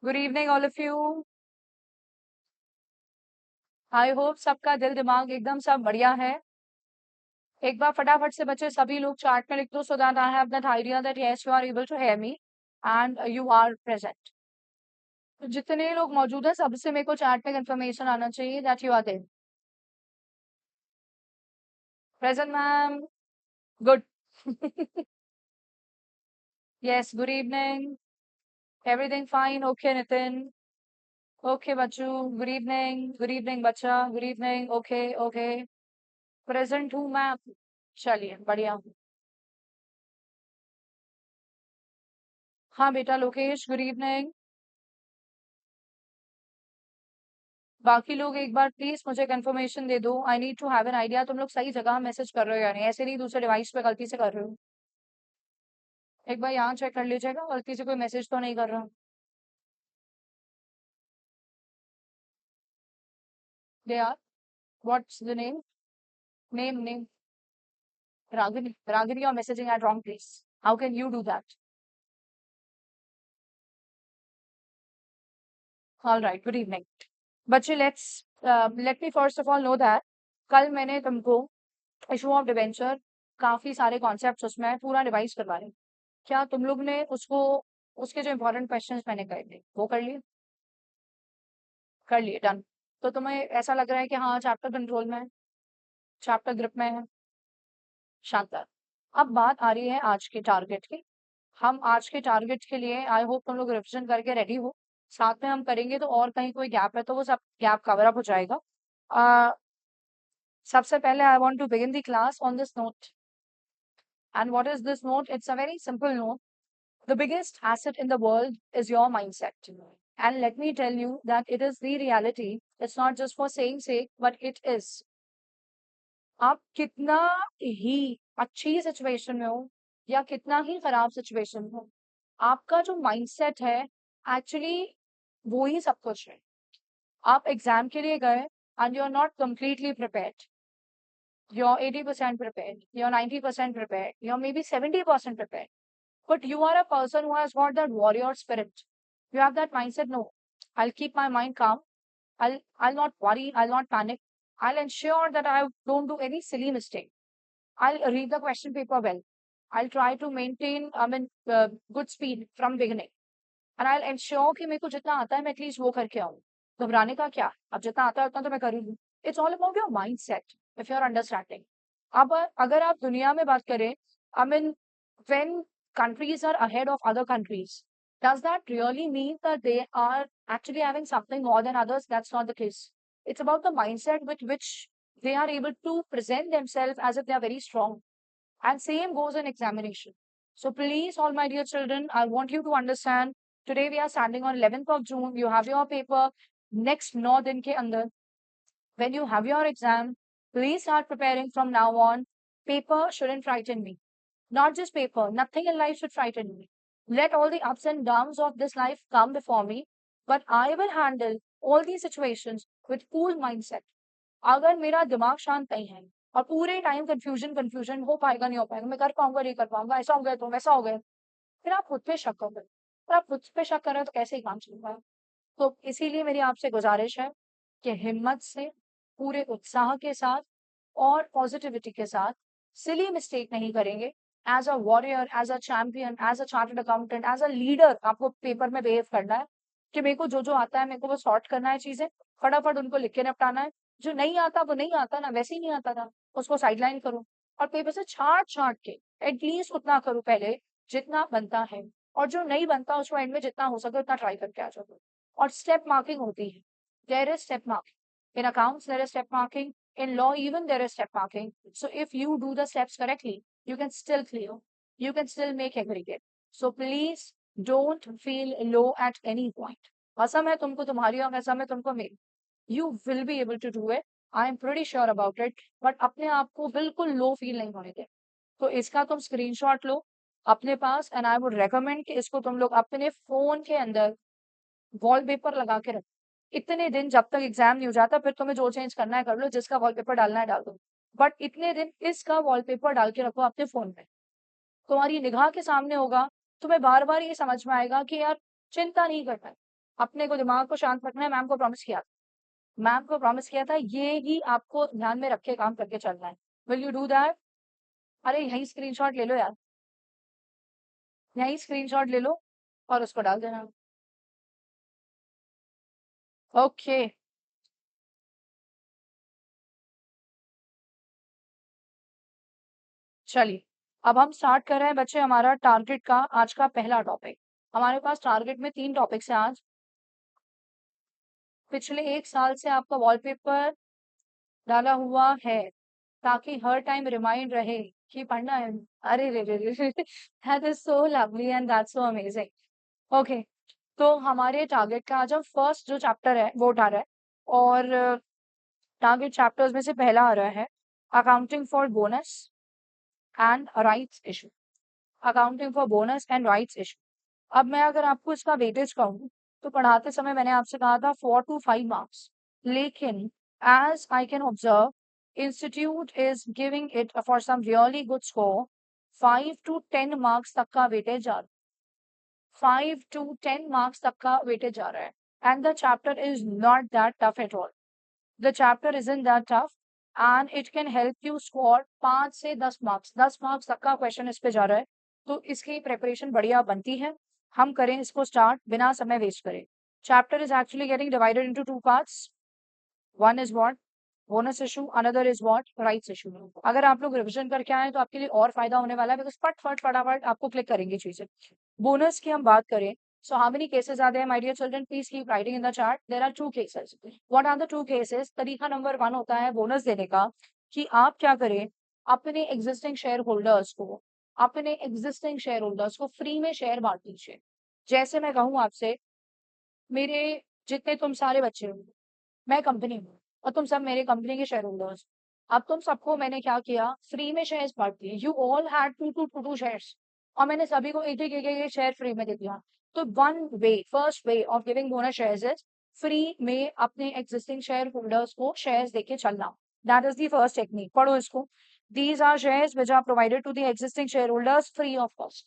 Good evening all of you. I hope सबका दिल दिमाग एकदम सब बढ़िया है। एक बार फटाफट से बच्चे सभी लोग चार्ट में लिख दो, so that I have that idea that yes you are able to hear me and you are present. तो जितने लोग मौजूद हैं सबसे मेरे को चार्ट में कंफर्मेशन आना चाहिए that you are there. Present ma'am. Good. Yes, good evening. Everything fine? Okay Nitin. Okay बच्चू, गुड इवनिंग। गुड इवनिंग बच्चा, good evening. Okay okay, present हूँ मैं। चलिए बढ़िया। हाँ बेटा लोकेश, गुड इवनिंग। बाकी लोग एक बार प्लीज मुझे कंफर्मेशन दे दो। I need to have an idea तुम लोग सही जगह मैसेज कर रहे हो या नहीं, ऐसे नहीं दूसरे डिवाइस पे गलती से कर रहे हो। एक बार यहाँ चेक कर लीजिएगा, गलती से कोई मैसेज तो नहीं कर रहा। They are. What's the name? Name Ragini. Ragini और messaging at wrong place. How can you do that? All right, good evening बच्चे। Let me first of all know that कल मैंने तुमको इशू ऑफ डिवेंचर काफी सारे कॉन्सेप्ट उसमें पूरा रिवाइज करवा रहे। क्या तुम लोग ने उसको, उसके जो इंपॉर्टेंट क्वेश्चंस मैंने करे थे वो कर लिए? कर लिए, डन। तो तुम्हें ऐसा लग रहा है कि हाँ चैप्टर कंट्रोल में है, चैप्टर ग्रिप में है। शानदार। अब बात आ रही है आज के टारगेट की। हम आज के टारगेट के लिए आई होप तुम लोग रिविजन करके रेडी हो। साथ में हम करेंगे तो और कहीं कोई गैप है तो वो सब गैप कवर अप हो जाएगा। अ, सबसे पहले I want to begin the class on this note. And what is this note? It's a very simple note. The biggest asset in the world is your mindset. And let me tell you that it is the reality. It's not just for saying sake, but it is. आप कितना ही अच्छी situation में हो या कितना ही खराब situation में हो, आपका जो माइंडसेट है एक्चुअली वो ही सब कुछ है। आप एग्जाम के लिए गए and you are not completely prepared. You're 80% prepared, you're 90% prepared, you're maybe 70% prepared. But you are a person who has got that warrior spirit. You have that mindset, no, I'll keep my mind calm. I'll not worry, I'll not panic. I'll ensure that I don't do any silly mistake. I'll read the question paper well. I'll try to maintain, good speed from beginning. And I'll ensure कि मेरे को जितना आता है मैं at least वो करके आऊँ। घबराने का क्या? अब जितना आता है उतना तो मैं करूँगी। It's all about your mindset if you are understanding. अब अगर आप दुनिया में बात करें, I mean when countries are ahead of other countries, does that really mean that they are actually having something more than others? That's not the case. It's about the mindset with which they are able to present themselves as if they are very strong. And same goes in examination. So please, all my dear children, I want you to understand. Today we are standing on 11th of June. You have your paper next 9 दिन के अंदर. When you have your exam, please start preparing from now on. Paper shouldn't frighten me. Not just paper. Nothing in life should frighten me. Let all the ups and downs of this life come before me, but I will handle all these situations with cool mindset. अगर मेरा दिमाग शांत नहीं है और पूरे time confusion confusion, हो पाएगा नहीं हो पाएगा, मैं कर पाऊंगा नहीं कर पाऊंगा, ऐसा हो गया तो वैसा हो गया, फिर आप खुद पे शक करोगे। और आप खुद पे शक कर रहे हो तो कैसे ही काम चलेगा? तो इसीलिए मेरी आपसे गुजारिश है कि हिम्मत से, पूरे उत्साह के साथ और पॉजिटिविटी के साथ सिली मिस्टेक नहीं करेंगे। As a warrior, as a champion, as a chartered accountant, as a leader आपको पेपर में बिहेव करना है कि मेरे को जो आता है मेरे को वो सॉर्ट करना है, चीजें फटाफट उनको लिख के निपटाना है। जो नहीं आता वो नहीं आता ना, वैसे ही नहीं आता था, उसको साइडलाइन करो और पेपर से छाट छाट के एटलीस्ट उतना करो पहले जितना बनता है, और जो नहीं बनता उसको एंड में जितना हो सके उतना ट्राई करके आ जाओ। और स्टेप मार्किंग होती है। There is step marking in accounts, there is step marking in law, even there is step marking. So if you do the steps correctly, you can still clear, you can still make aggregate. So please don't feel low at any point. Assam है तुमको तुम्हारी और असम है तुमको मेरी, you will be able to do it. I am pretty sure about it. But अपने आप को बिल्कुल लो फील नहीं होने दे। तो इसका तुम स्क्रीनशॉट लो अपने पास, एंड आई वुड रेकमेंड कि इसको तुम लोग अपने फोन के अंदर वॉलपेपर लगा के रखो। इतने दिन जब तक एग्जाम नहीं हो जाता, फिर तुम्हें जो चेंज करना है कर लो, जिसका वॉलपेपर डालना है डाल दो। बट इतने दिन इसका वॉलपेपर डाल के रखो अपने फोन में, तुम्हारी निगाह के सामने होगा। तुम्हें बार बार ये समझ में आएगा कि यार चिंता नहीं करना है, अपने को दिमाग को शांत रखना है, मैम को प्रॉमिस किया, मैम को प्रॉमिस किया था, ये ही आपको ध्यान में रख के काम करके चलना है। Will you do that? अरे यही स्क्रीनशॉट ले लो यार, यही स्क्रीनशॉट ले लो और उसको डाल देना। ओके, चलिए अब हम स्टार्ट कर रहे हैं बच्चे हमारा टारगेट का आज का पहला टॉपिक। हमारे पास टारगेट में 3 टॉपिक्स हैं आज। पिछले 1 साल से आपका वॉलपेपर डाला हुआ है ताकि हर टाइम रिमाइंड रहे कि पढ़ना है। अरे रे रे रे that is so lovely and that's so amazing. Okay, तो हमारे टारगेट का आज हम फर्स्ट जो चैप्टर है वो उठा रहे हैं, और टारगेट चैप्टर्स में से पहला आ रहा है accounting for bonus and rights issue. Accounting for bonus and rights issue. अब मैं अगर आपको इसका वेटेज कहूँ तो पढ़ाते समय मैंने आपसे कहा था 4 to 5 मार्क्स, लेकिन as I can observe institute is giving it for some really good score 5 to 10 marks तक का वेटेज आ रहा है। 5 to 10 मार्क्स तक का वेटेज आ रहा है, and the chapter is not that tough at all. The chapter is in that tough and it can help you score 5 से 10 marks, 10 marks तक का क्वेश्चन इस पे जा रहा है। तो इसकी प्रिपरेशन बढ़िया बनती है। हम करें इसको स्टार्ट बिना समय वेस्ट करें। Chapter is actually getting divided into 2 parts. One is what bonus issue, another is what rights issue. अगर आप लोग रिविजन करके आए तो आपके लिए और फायदा होने वाला है, बिकॉज फट फट फटाफट आपको क्लिक करेंगे चीजें। बोनस की हम बात करें, so how many cases are there, my dear children? Please keep writing in the chart. There are 2 cases. What are the 2 cases? तरीका नंबर 1 होता है बोनस देने का, कि आप क्या करें, अपने एग्जिस्टिंग शेयर होल्डर्स को, अपने एग्जिस्टिंग शेयर होल्डर्स को फ्री में शेयर बांट दीजिए। जैसे मैं कहूँ आपसे, मेरे जितने तुम सारे बच्चे हो, मैं कंपनी हूँ और तुम सब मेरे कंपनी के शेयर होल्डर्स। अब तुम सबको मैंने क्या किया, फ्री में शेयर्स बांट दिए। You all had two shares, और मैंने सभी को एक शेयर फ्री में दे दिया। तो one way, first way of giving bonus shares is free में अपने एग्जिस्टिंग शेयर होल्डर्स को शेयर्स देके चलना। That is the first technique. पढ़ो इसको। These are shares which are provided to the existing share holders free of cost,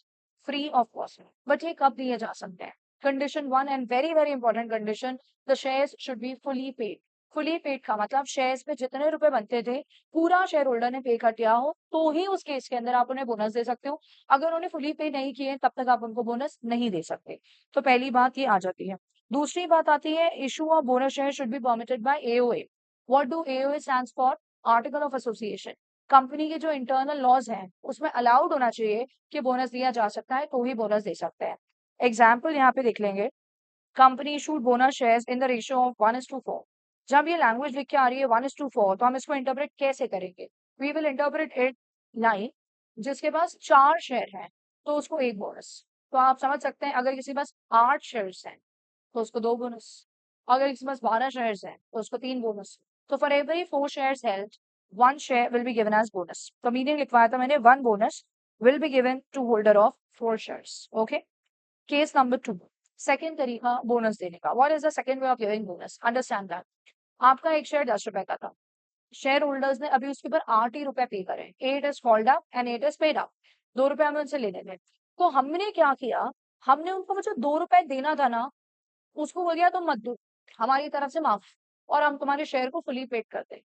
free of cost. But ये कब दिए जा सकते हैं? Condition 1 and very very important condition, the shares should be fully paid. Fully paid का मतलब shares पे जितने रुपए बनते थे पूरा शेयर होल्डर ने पे कर दिया हो, तो ही उस केस के अंदर आप उन्हें बोनस दे सकते हो। अगर उन्होंने फुली पे नहीं किए तब तक आप उनको बोनस नहीं दे सकते। तो पहली बात ये आ जाती है। दूसरी बात आती है, issue of bonus share should be permitted by AOA. What do AOA stands for? Article of association. Company के जो इंटरनल लॉज हैं उसमें अलाउड होना चाहिए कि बोनस दिया जा सकता है, तो ही बोनस दे सकते हैं। एग्जाम्पल यहाँ पे देख लेंगे। Company issued bonus shares in the ratio of 1:4। जब ये लैंग्वेज लिख के आ रही है 1:4, तो हम इसको इंटरप्रेट कैसे करेंगे? We will interpret it like, जिसके पास 4 शेयर हैं तो उसको 1 बोनस। तो आप समझ सकते हैं, अगर किसी के पास 8 शेयर्स हैं तो उसको 2 बोनस, अगर किसी के पास 12 शेयर्स हैं तो उसको 3 बोनस। तो for every 4 shares held, 1 share will be given as bonus. तो मीनिंग लिखवाया था मैंने, 1 bonus will be given to holder of 4 shares. Okay, case number 2, second तरीका बोनस देने का। What is the second way of giving bonus? Understand that. आपका एक share 10 रुपए का था, शेयर होल्डर्स ने अभी उसके ऊपर 8 ही रुपए पे करे, 8 is called up and 8 is paid up. 2 रुपए हमें उनसे लेने थे। तो हमने क्या किया, हमने उनको वो जो 2 रुपए देना था ना, उसको बोल दिया तुम मत दो, हमारी तरफ से माफ, और हम तुम्हारे शेयर को फुली पेड कर दे।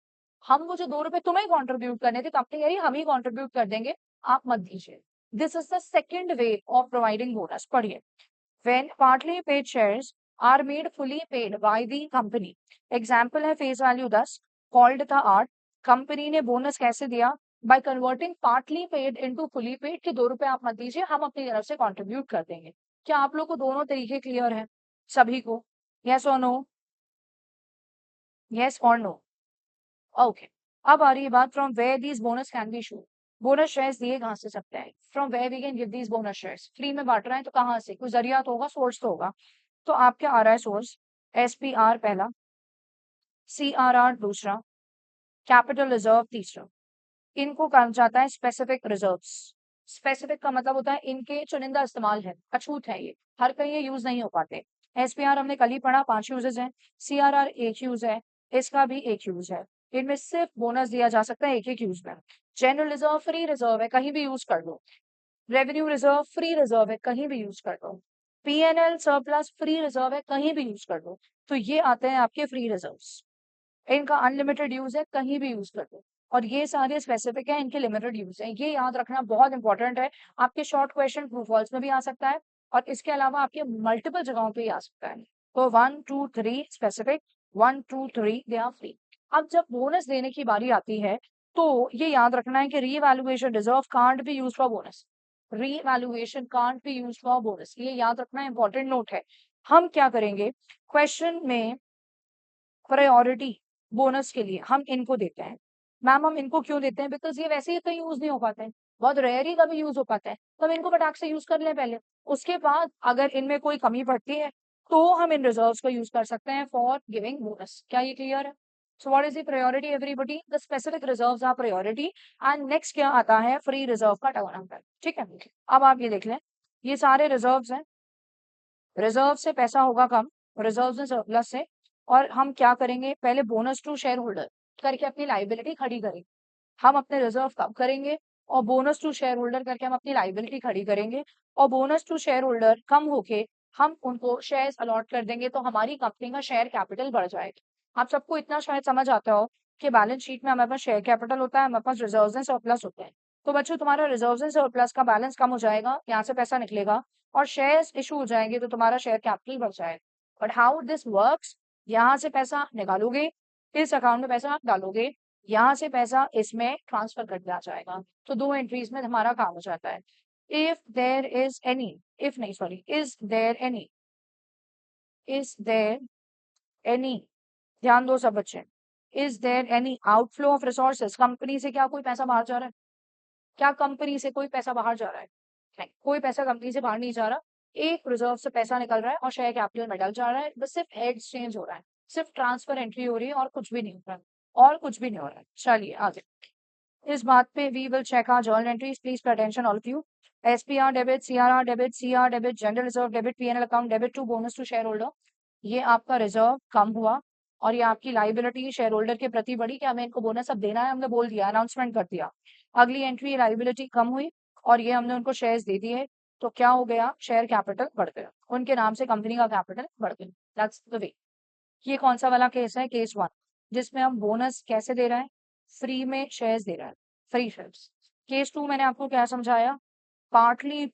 हम वो जो 2 रुपए तुम्हें कंट्रीब्यूट करने थे, कंपनी कह रही हम ही कंट्रीब्यूट कर देंगे, आप मत दीजिए। This is the second way of providing bonus. पढ़िए। When partly paid shares are made fully paid by the company. Example है फेस वैल्यू 10, called था 8। कंपनी ने बोनस कैसे दिया? By converting partly paid into fully paid, कि 2 रुपए आप मत दीजिए, हम अपनी तरफ से कंट्रीब्यूट कर देंगे। क्या आप लोग को दोनों तरीके क्लियर है सभी को? यस और नो? यस और नो? ओके, अब आ रही है बात, from where these bonus can be issued. Bonus shares दिए कहाँ से सकते हैं? From where we can give these bonus shares. Free में बांट रहे हैं तो कहाँ से? कोई जरिया तो होगा, सोर्स तो होगा। तो आप क्या आ रहा है सोर्स? एसपीआर पहला, सीआरआर दूसरा, कैपिटल रिजर्व तीसरा। इनको कहा जाता है स्पेसिफिक रिजर्व्स। स्पेसिफिक का मतलब होता है इनके चुनिंदा इस्तेमाल है, अछूत है, ये हर कहीं ये यूज नहीं हो पाते। एसपीआर हमने कल ही पढ़ा, 5 यूजेस हैं। सीआरआर एक यूज है, इसका भी एक यूज है। इनमें सिर्फ बोनस दिया जा सकता है एक यूज में। जनरल रिजर्व फ्री रिजर्व है, कहीं भी यूज कर लो। रेवेन्यू रिजर्व फ्री रिजर्व है, कहीं भी यूज कर लो। पीएनएल सरप्लस फ्री रिजर्व है, कहीं भी यूज कर दो। तो ये आते हैं आपके फ्री रिजर्व्स, इनका अनलिमिटेड यूज है, कहीं भी यूज कर दो। और ये सारे स्पेसिफिक है, इनके लिमिटेड यूज है, ये याद रखना बहुत इंपॉर्टेंट है। आपके शॉर्ट क्वेश्चन ट्रू फॉल्स में भी आ सकता है, और इसके अलावा आपके मल्टीपल जगहों पे ही आ सकता है। तो 1 2 3 स्पेसिफिक, 1 2 3 दे आर फ्री। अब जब बोनस देने की बारी आती है, तो ये याद रखना है कि revaluation reserve can't be use for bonus. Revaluation can't be use for bonus, ये याद रखना इंपॉर्टेंट नोट है। हम क्या करेंगे, क्वेश्चन में प्रायोरिटी बोनस के लिए हम इनको देते हैं। मैम हम इनको क्यों देते हैं, बिकॉज ये वैसे ही कहीं यूज नहीं हो पाते हैं, बहुत रेयर ही कभी यूज हो पाता है, तो हम इनको फटाक से यूज कर लें पहले। उसके बाद अगर इनमें कोई कमी पड़ती है तो हम इन रिजर्व्स को यूज कर सकते हैं फॉर गिविंग बोनस। क्या ये क्लियर है? So what is the priority everybody, the specific reserves are priority. And next क्या आता है, फ्री रिजर्व का टर्न नंबर। ठीक है, अब आप ये देख लें, ये सारे रिजर्व्स हैं, रिजर्व से पैसा होगा कम, रिजर्व से सरप्लस से, और हम क्या करेंगे, पहले बोनस टू शेयर होल्डर करके अपनी लाइबिलिटी खड़ी करेंगे। हम अपने रिजर्व कम करेंगे और बोनस टू शेयर होल्डर करके हम अपनी लाइबिलिटी खड़ी करेंगे, और बोनस टू शेयर होल्डर कम होके हम उनको शेयर्स अलॉट कर देंगे, तो हमारी कंपनी का शेयर कैपिटल बढ़ जाएगा। आप सबको इतना शायद समझ आता हो कि बैलेंस शीट में हमारे पास शेयर कैपिटल होता है, हमारे पास रिजर्व एंड सरप्लस होते हैं। तो बच्चों तुम्हारा रिजर्व एंड सरप्लस का बैलेंस कम हो जाएगा, यहाँ से पैसा निकलेगा और शेयर्स इशू हो जाएंगे, तो तुम्हारा शेयर कैपिटल बढ़ जाएगा। बट हाउ दिस वर्क्स, यहाँ से पैसा निकालोगे, इस अकाउंट में पैसा डालोगे, यहाँ से पैसा इसमें ट्रांसफर कर दिया जाएगा, तो 2 एंट्रीज में हमारा काम हो जाता है। If there is any, if नहीं सॉरी, इज देयर एनी, ध्यान दो सब बच्चे, is there any outflow of resources, company से क्या कोई पैसा बाहर जा रहा है? क्या कंपनी से कोई पैसा बाहर जा रहा है? नहीं, कोई पैसा कंपनी से बाहर नहीं जा रहा। एक रिजर्व से पैसा निकल रहा है और शेयर कैपिटल में डल जा रहा है, बस सिर्फ हेड चेंज हो रहा है, सिर्फ ट्रांसफर एंट्री हो रही है, और कुछ भी नहीं हो रहा है, और कुछ भी नहीं हो रहा है। चलिए आगे, इस बात पे we will check our journal entries, please pay attention all of you. SPR debit, CRR debit, CR debit, general reserve debit, PNL account debit to bonus to share holder. ये आपका रिजर्व कम हुआ और ये आपकी लाइबिलिटी शेयर होल्डर के प्रति बढ़ी कि हमें इनको बोनस अब देना है, हमने बोल दिया, अनाउंसमेंट कर दिया। अगली एंट्री लाइबिलिटी कम हुई और ये हमने उनको शेयर्स दे दिए, तो क्या हो गया, शेयर कैपिटल बढ़ गया, उनके नाम से कंपनी का कैपिटल बढ़ गया। That's the way. ये कौन सा वाला केस है, केस 1, जिसमें हम बोनस कैसे दे रहे हैं, फ्री में शेयर्स दे रहा है, फ्री शेयर्स। केस 2 मैंने आपको क्या समझाया, पार्टली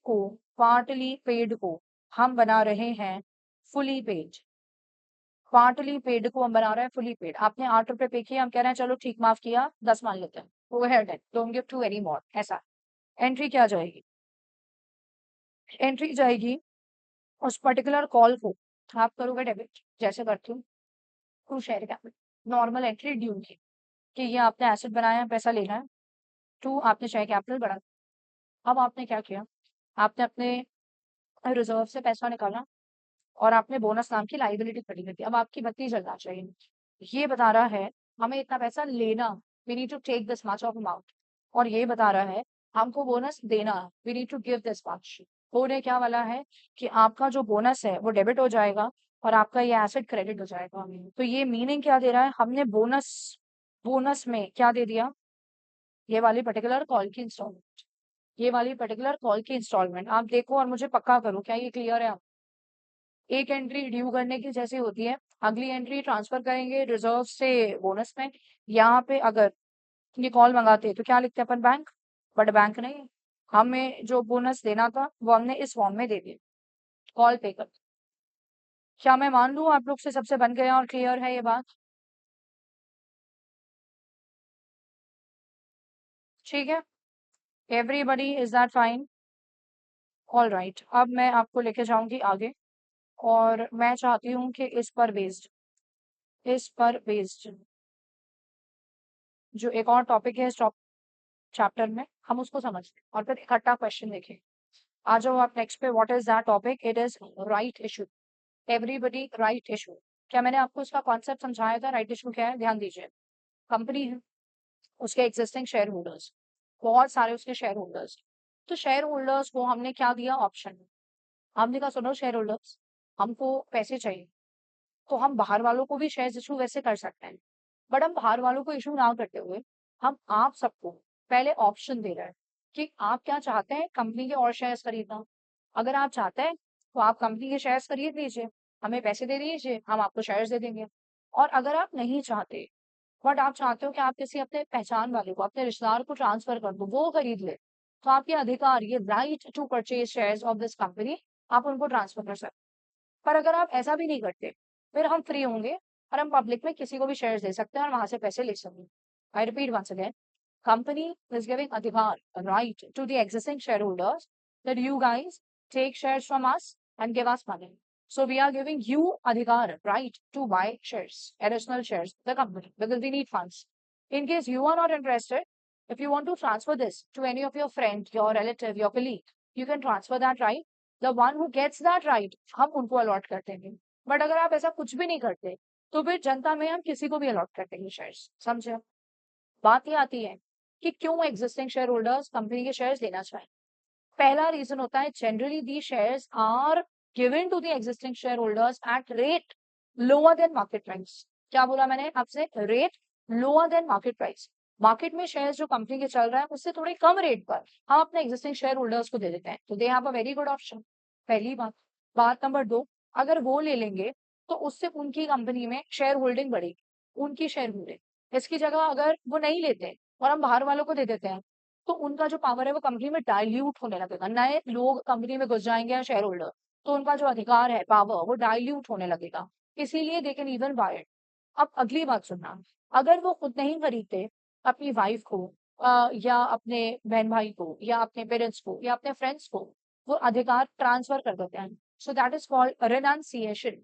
पेड को हम बना रहे हैं फुली पेड, पार्टली पेड को हम बना रहे हैं फुली पेड। आपने 8 रुपए पे किए, हम कह रहे हैं चलो ठीक माफ किया, 10 मान लेते हैं, go ahead, don't give to any more, ऐसा। एंट्री क्या जाएगी, एंट्री जाएगी उस पर्टिकुलर कॉल को आप करोगे डेबिट, जैसे करती हूँ, to share capital, normal entry due की, कि ये आपने एसेट बनाया है, पैसा लेना है, टू आपने शेयर कैपिटल बढ़ा। अब आपने क्या किया, आपने अपने रिजर्व से पैसा निकाला और आपने बोनस नाम की लाइबिलिटी खड़ी कर दी। अब आपकी बत्ती जलना चाहिए, ये बता रहा है हमें इतना पैसा लेना, we need to take this much of amount, और ये बता रहा है हमको बोनस देना, we need to give this much. होने क्या वाला है कि आपका जो बोनस है वो डेबिट हो जाएगा और आपका ये एसेट क्रेडिट हो जाएगा। तो ये मीनिंग क्या दे रहा है, हमने बोनस, बोनस में क्या दे दिया, ये वाली पर्टिकुलर कॉल की इंस्टॉलमेंट, ये वाली पर्टिकुलर कॉल की इंस्टॉलमेंट। आप देखो और मुझे पक्का करो, क्या ये क्लियर है? एक एंट्री ड्यू करने की जैसी होती है, अगली एंट्री ट्रांसफर करेंगे रिजर्व से बोनस में। यहाँ पे अगर ये कॉल मंगाते तो क्या लिखते हैं अपन, बैंक, बट बैंक नहीं, हमें जो बोनस देना था वो हमने इस फॉर्म में दे दिया, कॉल पे कर। क्या मैं मान लूं आप लोग से सबसे बन गया और क्लियर है ये बात? ठीक है, everybody is that fine? All right, अब मैं आपको लेके जाऊंगी आगे, और मैं चाहती हूँ कि इस पर बेस्ड जो एक और टॉपिक है इस चैप्टर में, हम उसको समझें और फिर इकट्ठा क्वेश्चन देखें। आ जाओ आप नेक्स्ट पे, what is that topic, it is right issue. Everybody right issue, क्या मैंने आपको इसका कॉन्सेप्ट समझाया था? राइट इशू क्या है, ध्यान दीजिए। कंपनी है, उसके एग्जिस्टिंग शेयर होल्डर्स, बहुत सारे उसके शेयर होल्डर्स, तो शेयर होल्डर्स को हमने क्या दिया, ऑप्शन। हमने कहा सुनो शेयर होल्डर्स, हमको पैसे चाहिए, तो हम बाहर वालों को भी शेयर इशू वैसे कर सकते हैं, बट हम बाहर वालों को इशू ना करते हुए हम आप सबको पहले ऑप्शन दे रहे हैं कि आप क्या चाहते हैं, कंपनी के और शेयर्स खरीदना। अगर आप चाहते हैं तो आप कंपनी के शेयर्स खरीद लीजिए, हमें पैसे दे दीजिए, हम आपको शेयर्स दे देंगे। और अगर आप नहीं चाहते, बट आप चाहते हो कि आप किसी अपने पहचान वाले को, अपने रिश्तेदार को ट्रांसफर कर दो, वो खरीद ले, तो आपके अधिकार, ये right to purchase shares of this company, आप उनको ट्रांसफर कर सकते। पर अगर आप ऐसा भी नहीं करते, फिर हम फ्री होंगे और हम पब्लिक में किसी को भी शेयर्स दे सकते हैं और वहां से पैसे ले सकते हैं। I repeat once again, company is giving adhikar, a right to the existing shareholders that you guys take shares from us and give us money. So we are giving you adhikar, right, to buy shares, additional shares, the company, because we need funds. In case you are not interested, if you want to transfer this to any of your friend, your relative, your colleague, you can transfer that right. The one who gets that right, हम उनको allot कर देंगे। But अगर आप ऐसा कुछ भी नहीं करते, तो फिर जनता में हम किसी को भी अलॉट कर देंगे शेयर्स। समझे? बात ये आती है कि क्यों एग्जिस्टिंग शेयर होल्डर्स कंपनी के शेयर्स लेना चाहें। पहला रीजन होता है, generally the shares are given to the existing share holders at rate lower than market price. क्या बोला मैंने आपसे? Rate lower than market price. Market में शेयर जो कंपनी के चल रहा है उससे थोड़े कम रेट पर हम अपने एग्जिस्टिंग शेयर होल्डर्स को दे देते हैं, तो they have a very good option. पहली बात। बात नंबर 2, अगर वो ले लेंगे तो उससे उनकी कंपनी में शेयर होल्डिंग बढ़ेगी, उनकी शेयर होल्डिंग। इसकी जगह अगर वो नहीं लेते और हम बाहर वालों को दे देते हैं, तो उनका जो पावर है वो कंपनी में डाइल्यूट होने लगेगा। नए लोग कंपनी में घुस जाएंगे, शेयर होल्डर, तो उनका जो अधिकार है, पावर, वो डाइल्यूट होने लगेगा। इसीलिए they can even bye it. अब अगली बात सुनना, अगर वो खुद नहीं खरीदते, अपनी वाइफ को या अपने बहन भाई को या अपने पेरेंट्स को या अपने फ्रेंड्स को वो अधिकार ट्रांसफर कर देते हैं, so that is called renunciation.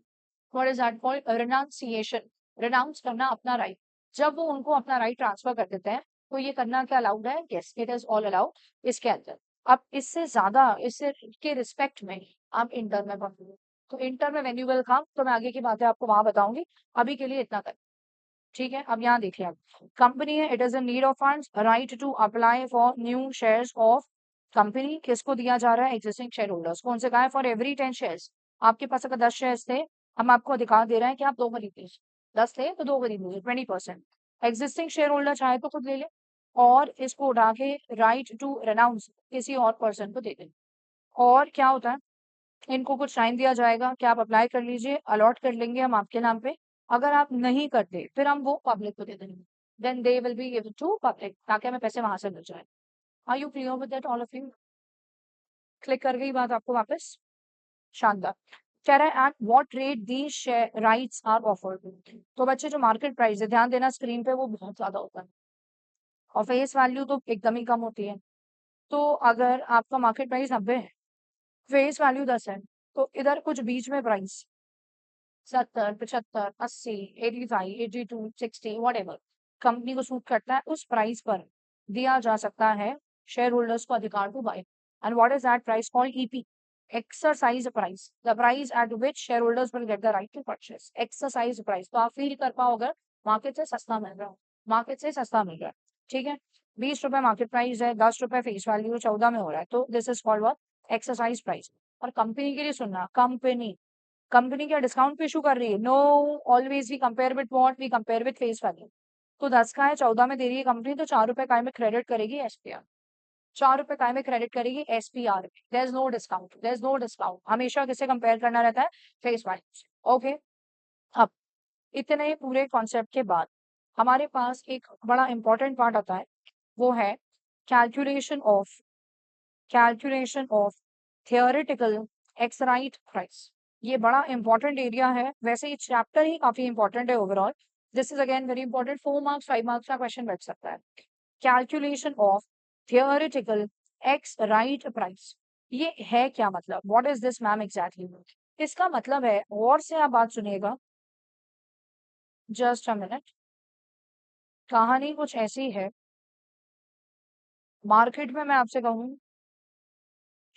What is that called? Renunciation. Renounce करना अपना राइट। जब वो उनको अपना राइट ट्रांसफर कर देते हैं, तो ये करना क्या अलाउड है? Yes, it is all allowed इसके अंदर। अब इससे ज्यादा, इससे के रिस्पेक्ट में आप इंटर में पढ़ोगे, तो इंटर में व्हेन यू विल कम, तो मैं आगे की बातें आपको वहां बताऊंगी। अभी के लिए इतना कर, ठीक है? अब यहाँ देखिए, आप कंपनी है, it is in need of funds, right to apply for new shares of company. किसको दिया जा रहा है? Existing share holders. कौन से? कहा फॉर एवरी 10 शेयर्स। आपके पास अगर 10 शेयर्स थे, हम आपको अधिकार दे रहे हैं कि आप 2 खरीद लीजिए। 10 थे तो 2 खरीद लीजिए, 20%। एग्जिस्टिंग शेयर होल्डर चाहे तो खुद ले ले, और इसको उठा के राइट टू रेनाउंस किसी और पर्सन को दे दें। और क्या होता है, इनको कुछ टाइम दिया जाएगा कि आप अप्लाई कर लीजिए, अलॉट कर लेंगे हम आपके नाम पे। अगर आप नहीं करते, फिर हम वो पब्लिक को दे देंगे, then they will be given to public, ताकि हमें पैसे वहां से मिल जाए। Are you clear with that all of you? Click कर गई बात आपको वापस? शानदार। कह रहा है at what rate the share rights are offered. तो बच्चे, जो मार्केट प्राइस है, ध्यान देना स्क्रीन पे, वो बहुत ज्यादा होता है और फेस वैल्यू तो एकदम ही कम होती है। तो अगर आपका मार्केट प्राइस 90 है, फेस वैल्यू 10 है, तो इधर कुछ बीच में प्राइस 70, 75, 80, 85, 82, 60, वट एवर कंपनी को सूट करता है, उस प्राइस पर दिया जा सकता है शेयर होल्डर्स को अधिकार to buy. And what is that price called? EP, exercise price, the price at which share holders will get the right to purchase. Exercise price, तो आप फील कर पाओ अगर मार्केट से सस्ता मिल रहा है, मार्केट से सस्ता मिल रहा है, ठीक है? 20 रुपए मार्केट प्राइस है, 10 रुपए फेस वैल्यू 14 में हो रहा है, तो this is called what? Exercise price. और कंपनी के लिए सुनना, कंपनी, कंपनी क्या डिस्काउंट पे इशू कर रही है? No, always we compare with what? We compare with face value. तो 10 का है, 14 में दे रही है कंपनी, तो 4 रुपए काय में क्रेडिट करेगी एसपीआर, 4 रुपए काय में क्रेडिट करेगी एसपीआर में। There is no discount, there is no discount. हमेशा किससे कंपेयर करना रहता है? फेस वैल्यू से। ओके, अब इतने पूरे कॉन्सेप्ट के बाद हमारे पास एक बड़ा इंपॉर्टेंट पार्ट आता है, वो है calculation of, calculation of theoretical x right price. ये बड़ा इंपॉर्टेंट एरिया है, वैसे ये चैप्टर ही काफी इंपॉर्टेंट है overall. This is again very important, 4 marks 5 marks का क्वेश्चन बैठ सकता है। Calculation of theoretical x right price, ये है क्या? मतलब what is this ma'am exactly? इसका मतलब है, और से आप बात सुनिएगा, जस्ट अ मिनट। कहानी कुछ ऐसी है, मार्केट में मैं आपसे कहूँ,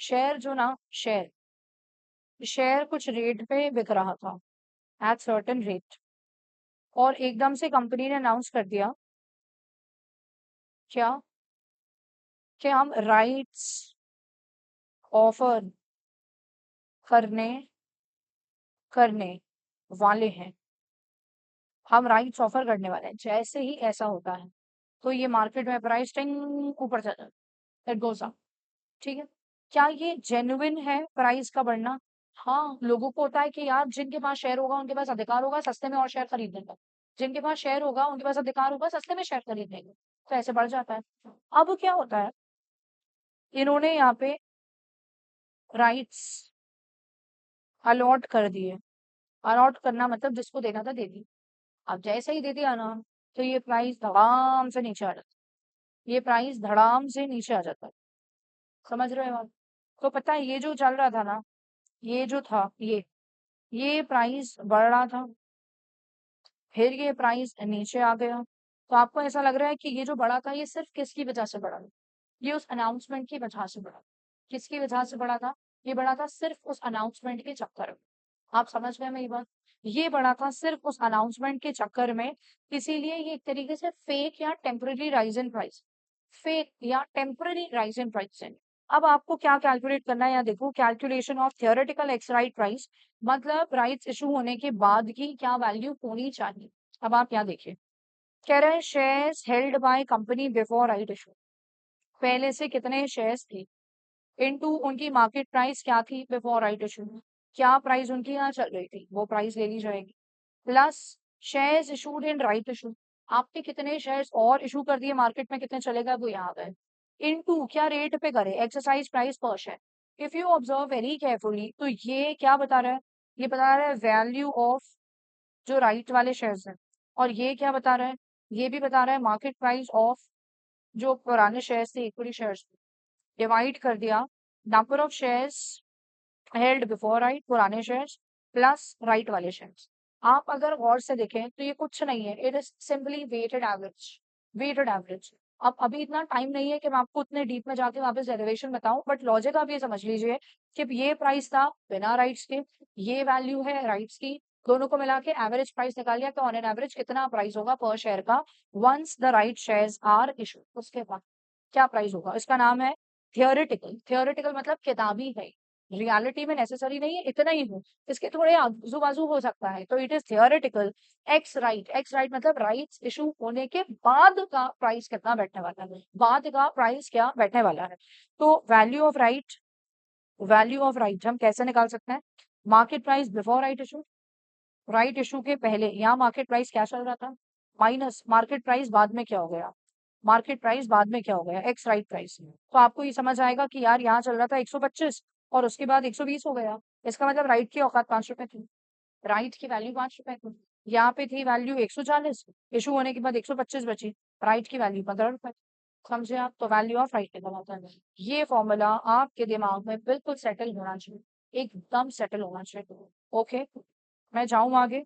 शेयर जो ना, शेयर शेयर कुछ रेट पे बिक रहा था, एट सर्टेन रेट, और एकदम से कंपनी ने अनाउंस कर दिया क्या? कि हम राइट्स ऑफर करने करने वाले हैं, हम राइट्स ऑफर करने वाले हैं। जैसे ही ऐसा होता है, तो ये मार्केट में प्राइस टिंग ऊपर चला जाता है, इट गोस अप, ठीक है? क्या ये जेन्युइन है प्राइस का बढ़ना? हाँ, लोगों को होता है कि यार जिनके पास शेयर होगा उनके पास अधिकार होगा सस्ते में और शेयर खरीदने का। जिनके पास शेयर होगा उनके पास अधिकार होगा सस्ते में शेयर खरीदने का। तो ऐसे बढ़ जाता है। अब क्या होता है, इन्होंने यहाँ पे राइट्स अलॉट कर दिए। अलॉट करना मतलब जिसको देना था दे दी। अब जैसे ही दे दिया ना, तो ये प्राइस धड़ाम से नीचे आ जाता है। ये प्राइस धड़ाम से नीचे आ जाता है। समझ रहे हो आप? तो पता है ये जो चल रहा था ना, ये जो था ये प्राइस बढ़ रहा था, फिर ये प्राइस नीचे आ गया। तो आपको ऐसा लग रहा है कि ये जो बढ़ा था ये सिर्फ किसकी वजह से बढ़ा? ये उस अनाउंसमेंट की वजह से बढ़ा। किसकी वजह से बढ़ा था? ये बढ़ा था सिर्फ उस अनाउंसमेंट के चक्कर में। आप समझ गए मेरी बात? ये बढ़ा था सिर्फ उस अनाउंसमेंट के चक्कर में। इसीलिए ये एक तरीके से फेक या temporary rise in price, fake या टेम्पररी राइज इन प्राइस है। अब आपको क्या कैलकुलेट करना है, या देखो calculation of theoretical x right price, मतलब राइट्स इशू होने के बाद की क्या वैल्यू होनी चाहिए। अब आप यहाँ देखिए, कह रहे हैं shares held by company before right issue, पहले से कितने शेयर्स थे इनटू उनकी मार्केट प्राइस क्या थी बिफोर राइट इशू, क्या प्राइस उनकी यहाँ चल रही थी वो प्राइस ले ली जाएगी, plus shares issued in right issue, आपने कितने शेयर्स और इशू कर दिए मार्केट में, कितने चलेगा वो यहाँ गए, इनटू क्या रेट पे करे exercise price per share. If you observe very carefully तो ये क्या बता रहा है, ये बता रहा है वैल्यू ऑफ जो राइट वाले शेयर्स हैं, और ये क्या बता रहा है, ये भी बता रहा है मार्केट प्राइस ऑफ जो पुराने शेयर्स थे इक्विटी शेयर्स, डिवाइड कर दिया number of shares held before right पुराने शेयर्स प्लस राइट वाले शेयर्स। आप अगर गौर से देखें तो ये कुछ नहीं है, it is simply weighted average. Weighted average. अब अभी इतना टाइम नहीं है कि मैं आपको उतने डीप में जाके वापस डेरिवेशन बताऊं, बट लॉजिक आप ये समझ लीजिए कि ये प्राइस था बिना राइट्स के, ये वैल्यू है राइट्स की, दोनों को मिला के एवरेज प्राइस निकाल लिया कि ऑन एन एवरेज कितना प्राइस होगा पर शेयर का once the right shares are issue. उसके बाद क्या प्राइस होगा, इसका नाम है थियोरेटिकल। थियोरेटिकल मतलब किताबी है, रियलिटी में नेसेसरी नहीं है इतना ही हो, इसके थोड़े आजू बाजू हो सकता है, तो it is theoretical. X right, x right मतलब राइट्स इशू होने के बाद का प्राइस कितना बैठने वाला है, बाद का प्राइस क्या बैठने वाला है। तो value of right, value of right हम कैसे निकाल सकते हैं, market price before right issue, right issue के पहले यहाँ मार्केट प्राइस क्या चल रहा था, माइनस मार्केट प्राइस बाद में क्या हो गया, मार्केट प्राइस बाद में क्या हो गया एक्स राइट प्राइस। तो आपको ये समझ आएगा कि यार यहाँ चल रहा था 125 और उसके बाद 120 हो गया, इसका मतलब राइट की औकात 5 रुपए थी, राइट की वैल्यू 5 रुपए थी। यहाँ पे थी वैल्यू 140, इशू होने के बाद 125 बची, राइट की वैल्यू 15 रुपए। समझे आप? तो वैल्यू ऑफ राइट निकल आता है। ये फॉर्मूला आपके दिमाग में बिल्कुल सेटल होना चाहिए, एकदम सेटल होना चाहिए। ओके, मैं जाऊं आगे?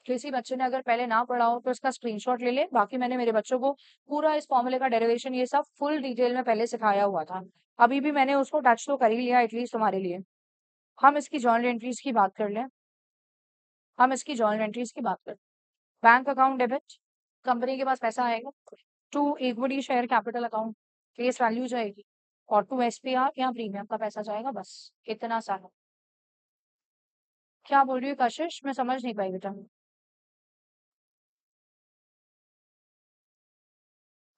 किसी बच्चे ने अगर पहले ना पढ़ा हो तो इसका स्क्रीनशॉट ले ले, बाकी मैंने मेरे बच्चों को पूरा इस फॉर्मूले का डेरिवेशन ये सब फुल डिटेल में पहले सिखाया हुआ था। अभी भी मैंने उसको टच तो कर ही लिया एटलीस्ट तुम्हारे लिए। हम इसकी जर्नल एंट्रीज की बात कर लें, हम इसकी जर्नल एंट्रीज की बात करें। बैंक अकाउंट डेबिट, कंपनी के पास पैसा आएगा, to equity share capital account face value जाएगी, और टू एसपीआर या प्रीमियम का पैसा जाएगा, बस इतना सारा। क्या बोल रही है कशिश, मैं समझ नहीं पाई बेटा।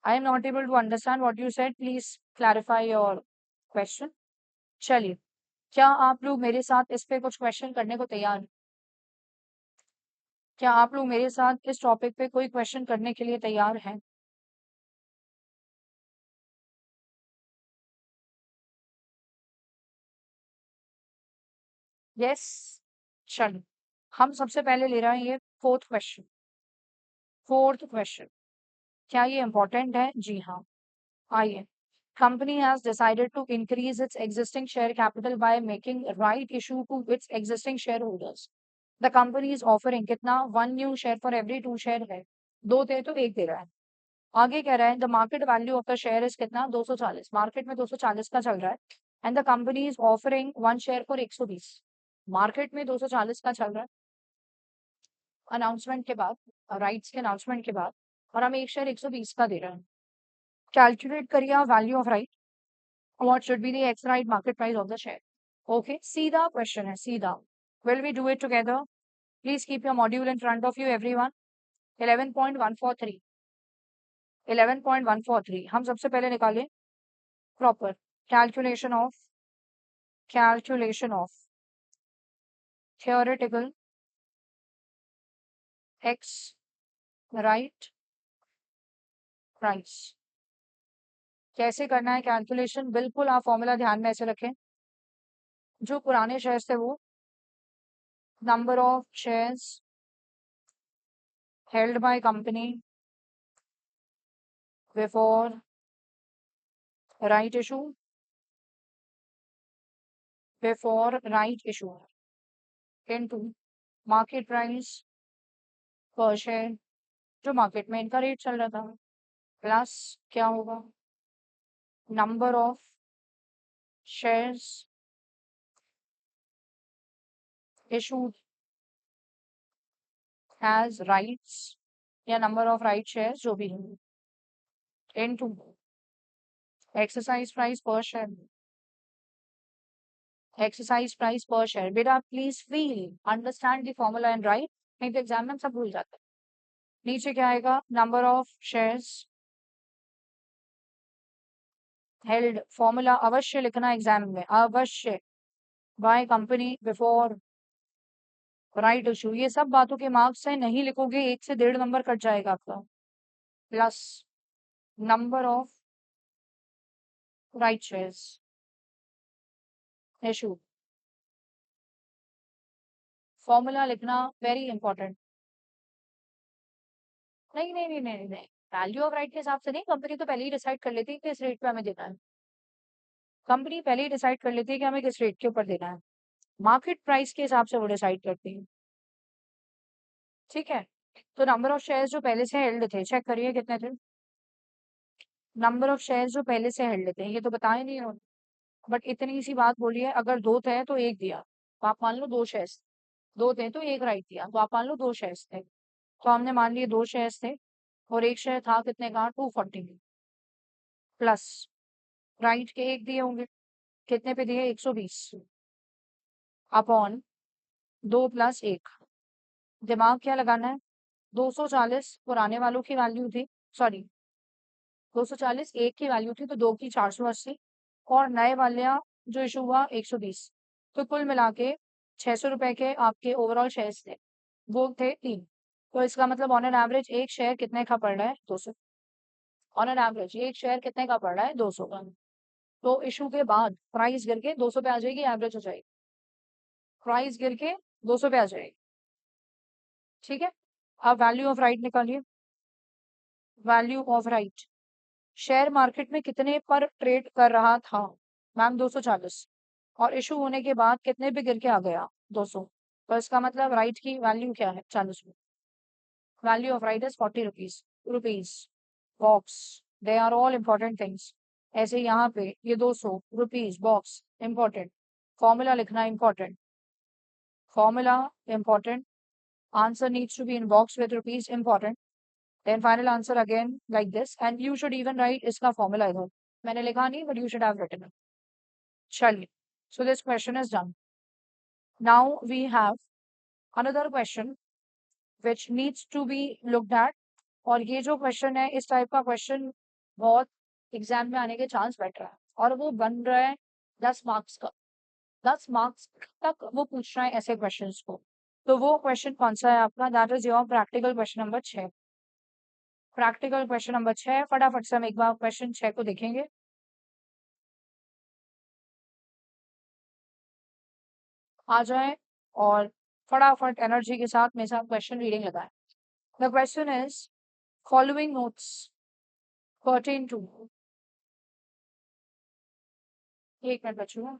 I am not able to understand what you said, please clarify your question. चलिए, क्या आप लोग मेरे साथ इस पे कुछ क्वेश्चन करने को तैयार हैं? क्या आप लोग मेरे साथ इस टॉपिक पे कोई क्वेश्चन करने के लिए तैयार हैं? यस। चलिए, हम सबसे पहले ले रहे हैं ये फोर्थ क्वेश्चन। फोर्थ क्वेश्चन, क्या ये इंपॉर्टेंट है? जी हाँ। आइए, company has decided to increase its existing share capital by making right issue to its existing shareholders. The company is offering कितना, 1 new share for every 2 share है, दो थे तो एक दे रहा है। आगे कह रहा है the market value of the share is कितना, 240, मार्केट में 240 का चल रहा है, and the company is offering 1 share for 120, market में 240 का चल रहा है अनाउंसमेंट के बाद, राइट्स के अनाउंसमेंट के बाद, और हम एक शेयर 120 का दे रहे हैं। कैलकुलेट करिए value of right, what should be the ex right market price of the share. Okay, सीधा क्वेश्चन है, सीधा। Will we do it together? Please keep your module in front of you, everyone. 11.143, 11.143 हम सबसे पहले निकालें proper calculation of, calculation of theoretical x right price। कैसे करना है कैलकुलेशन, बिल्कुल आप फॉर्मूला ध्यान में ऐसे रखें। जो पुराने शेयर्स थे वो number of shares held by company before right issue into market price per share, जो मार्केट में इनका रेट चल रहा था, प्लस क्या होगा number of shares issued as rights या नंबर ऑफ राइट शेयर्स जो भी है into exercise price per share. Exercise price per share, बेटा please feel understand the formula and right, नहीं तो एग्जाम में हम सब भूल जाते हैं। नीचे क्या आएगा number of shares held, formula अवश्य लिखना एग्जाम में, अवश्य, bye company before right issue. ये सब बातों के मार्क्स है, नहीं लिखोगे 1 से 1.5 नंबर कट जाएगा आपका। Plus number of right shares issue, formula लिखना वेरी इंपॉर्टेंट। नहीं नहीं नहीं नहीं नहीं, वैल्यू ऑफ राइट के हिसाब से नहीं, कंपनी तो पहले ही डिसाइड कर लेती है किस रेट पे हमें देना है। कंपनी पहले ही डिसाइड कर लेती है कि हमें किस रेट के ऊपर देना है, मार्केट प्राइस के हिसाब से वो डिसाइड करती है। ठीक है, तो नंबर ऑफ शेयर्स जो पहले से हेल्ड थे, चेक करिए कितने थे नंबर ऑफ शेयर्स जो पहले से हेल्ड थे, ये तो बताए नहीं उन्होंने, बट इतनी सी बात बोली है, अगर 2 थे तो 1 दिया, तो आप मान लो 2 शेयर्स, 2 थे तो 1 राइट दिया, तो आप मान लो 2 शेयर्स थे, तो हमने मान लिए 2 शेयर्स थे और 1 शेयर था कितने का 240, प्लस राइट के 1 दिए होंगे, कितने पे दिए 120 अपॉन 2 प्लस 1, दिमाग क्या लगाना है 240 पुराने वालों की वैल्यू थी, सॉरी 240 1 की वैल्यू थी, तो 2 की 480 और नए वाले जो इशू हुआ 120, तो कुल मिला के 600 रुपए के आपके ओवरऑल शेयर्स थे, वो थे 3। तो इसका मतलब ऑन एन एवरेज एक शेयर कितने का पड़ रहा है 200, ऑन एन एवरेज एक शेयर कितने का पड़ रहा है 200 का। तो इशू के बाद प्राइस गिर के 200 पे आ जाएगी, एवरेज हो जाएगी, प्राइस गिर के 200 पे आ जाएगी। ठीक है, अब वैल्यू ऑफ राइट निकालिए। Value of right share market में कितने पर ट्रेड कर रहा था मैम 240, और इशू होने के बाद कितने पे गिर के आ गया 200, तो इसका मतलब राइट की वैल्यू क्या है 40 में, value of right is 40 rupees box, they are all important things. ऐसे यहाँ पे ये 200 रुपीज बॉक्स इंपॉर्टेंट, फॉर्मूला लिखना important, formula important, answer needs to be in box with rupees important, then final answer again like this, and you should even write इसका formula इधर, मैंने लिखा नहीं but you should have written it। चलिए, so this question is done। now we have another question which needs to be looked at, और ये जो question है इस टाइप का क्वेश्चन बहुत एग्जाम में आने के चांस बैठ रहा है, और वो बन रहा है 10 मार्क्स का, 10 मार्क्स तक वो पूछ रहा है ऐसे क्वेश्चंस को। तो वो क्वेश्चन कौन सा है आपका, that is your practical question number 6। Practical question number 6, फटाफट से हम एक बार क्वेश्चन 6 को देखेंगे। आ जाए और फटाफट एनर्जी के साथ मेरे साथ क्वेश्चन रीडिंग लगाएं। The question is following notes pertain to, एक मिनट बचूंगा,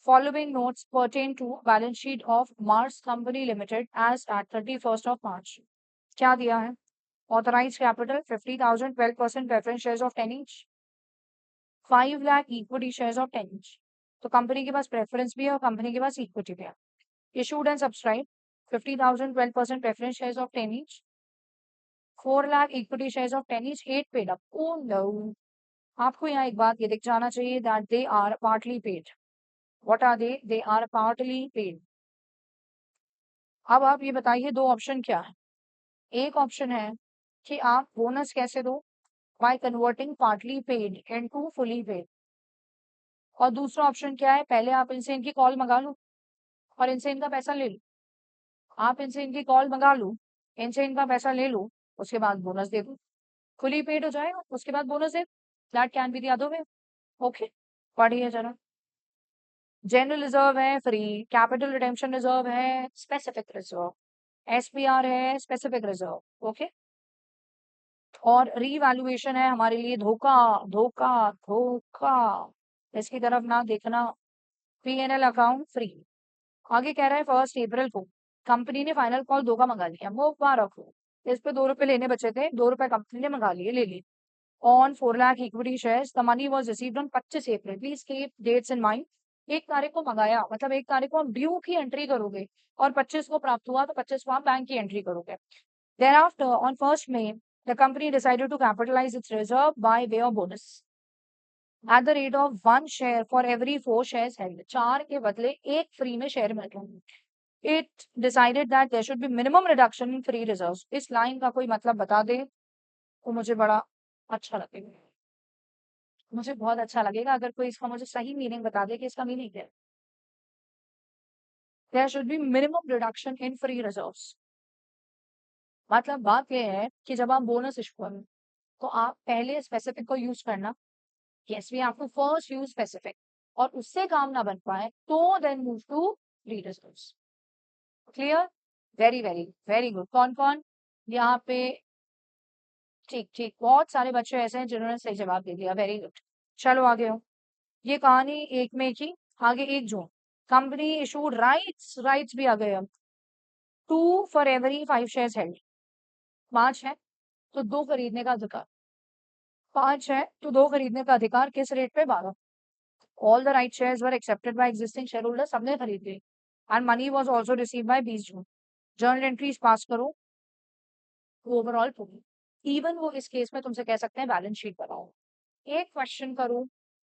following notes pertain to balance sheet of Mars Company Limited as at 31st of March। क्या दिया है, authorized capital 50,000, 12% preference shares of 10 each, 5 lakh equity shares of 10 each। तो company के पास preference भी है और कंपनी के पास इक्विटी भी है। issued and subscribed 50,000, 12% preference shares of 10 each, 4 lakh equity shares of 10 each, 8 paid up। oh no, आपको यहाँ एक बात ये दिख जाना चाहिए that they are partly paid। What are they? They are partly paid। अब आप ये बताइए दो ऑप्शन क्या है। एक ऑप्शन है कि आप बोनस कैसे दो, by converting partly paid into fully paid, और दूसरा ऑप्शन क्या है, पहले आप इनसे इनकी कॉल मंगा लो और इनसे इनका पैसा ले लो, आप इनसे इनकी कॉल मंगा लो, इनसे इनका पैसा ले लो, उसके बाद बोनस दे दो, फुली पेड हो जाएगा, उसके बाद bonus they, that can be the other way. Okay, पढ़िए जरा। जनरल रिजर्व है फ्री, कैपिटल रिडेम्पशन रिजर्व है, स्पेसिफिक रिजर्व, एसपीआर है, स्पेसिफिक रिजर्व। ओके, और रीवैल्यूएशन है हमारे लिए धोखा, धोखा, धोखा, इसकी तरफ ना देखना। PNL account free. आगे कह रहा है 1 अप्रैल को कंपनी ने फाइनल कॉल 2 का मंगा लिया, मुबारक हो। इस पे 2 रुपए लेने बचे थे, 2 रुपए कंपनी ने मंगा लिए, ले लिए। On 4 lakh equity shares, the money was received on 25 April, please keep dates in mind. 1 तारीख को मंगाया, मतलब 1 तारीख को आप ड्यू की एंट्री करोगे, और 25 को प्राप्त हुआ तो 25 को आप बैंक की एंट्री करोगे। Thereafter, on 1st May, the company decided to capitalize its reserve by way of bonus at the rate of 1 share for every 4 shares held. 4 के बदले 1 फ्री में शेयर मिल रहे हैं। It decided that there should be minimum reduction in free reserves. इस line का कोई मतलब बता दे तो मुझे बड़ा अच्छा लगेगा, मुझे बहुत अच्छा लगेगा अगर कोई इसका मुझे सही मीनिंग बता दे कि इसका मीनिंग क्या है। There should be minimum reduction in free reserves. मतलब बात यह है कि जब आप बोनस इशू करो तो आप पहले स्पेसिफिक को यूज करना। Yes, we have to first use specific, और उससे काम ना बन पाए तो then move to free reserves. Clear? Very very very good. कौन कौन यहाँ पे? ठीक ठीक, बहुत सारे बच्चे ऐसे हैं जिन्होंने सही जवाब दे दिया, वेरी गुड। चलो आगे हो। ये कहानी 1 मई की, आगे 1 जून, कंपनी इशूड राइट्स, राइट्स भी आ गए अब। 2 फॉर एवरी 5 शेयर्स हेल्ड, 5 है तो 2 खरीदने का अधिकार, 5 है तो 2 खरीदने का अधिकार, किस रेट पे? 12। All the right shares were accepted by existing share holder, सबने खरीद ली, and money was also received by 20 June. Journal entries pass करो, ओवरऑल पूरी। इवन वो इस केस में तुमसे कह सकते हैं बैलेंस शीट बनाओ, एक क्वेश्चन करो,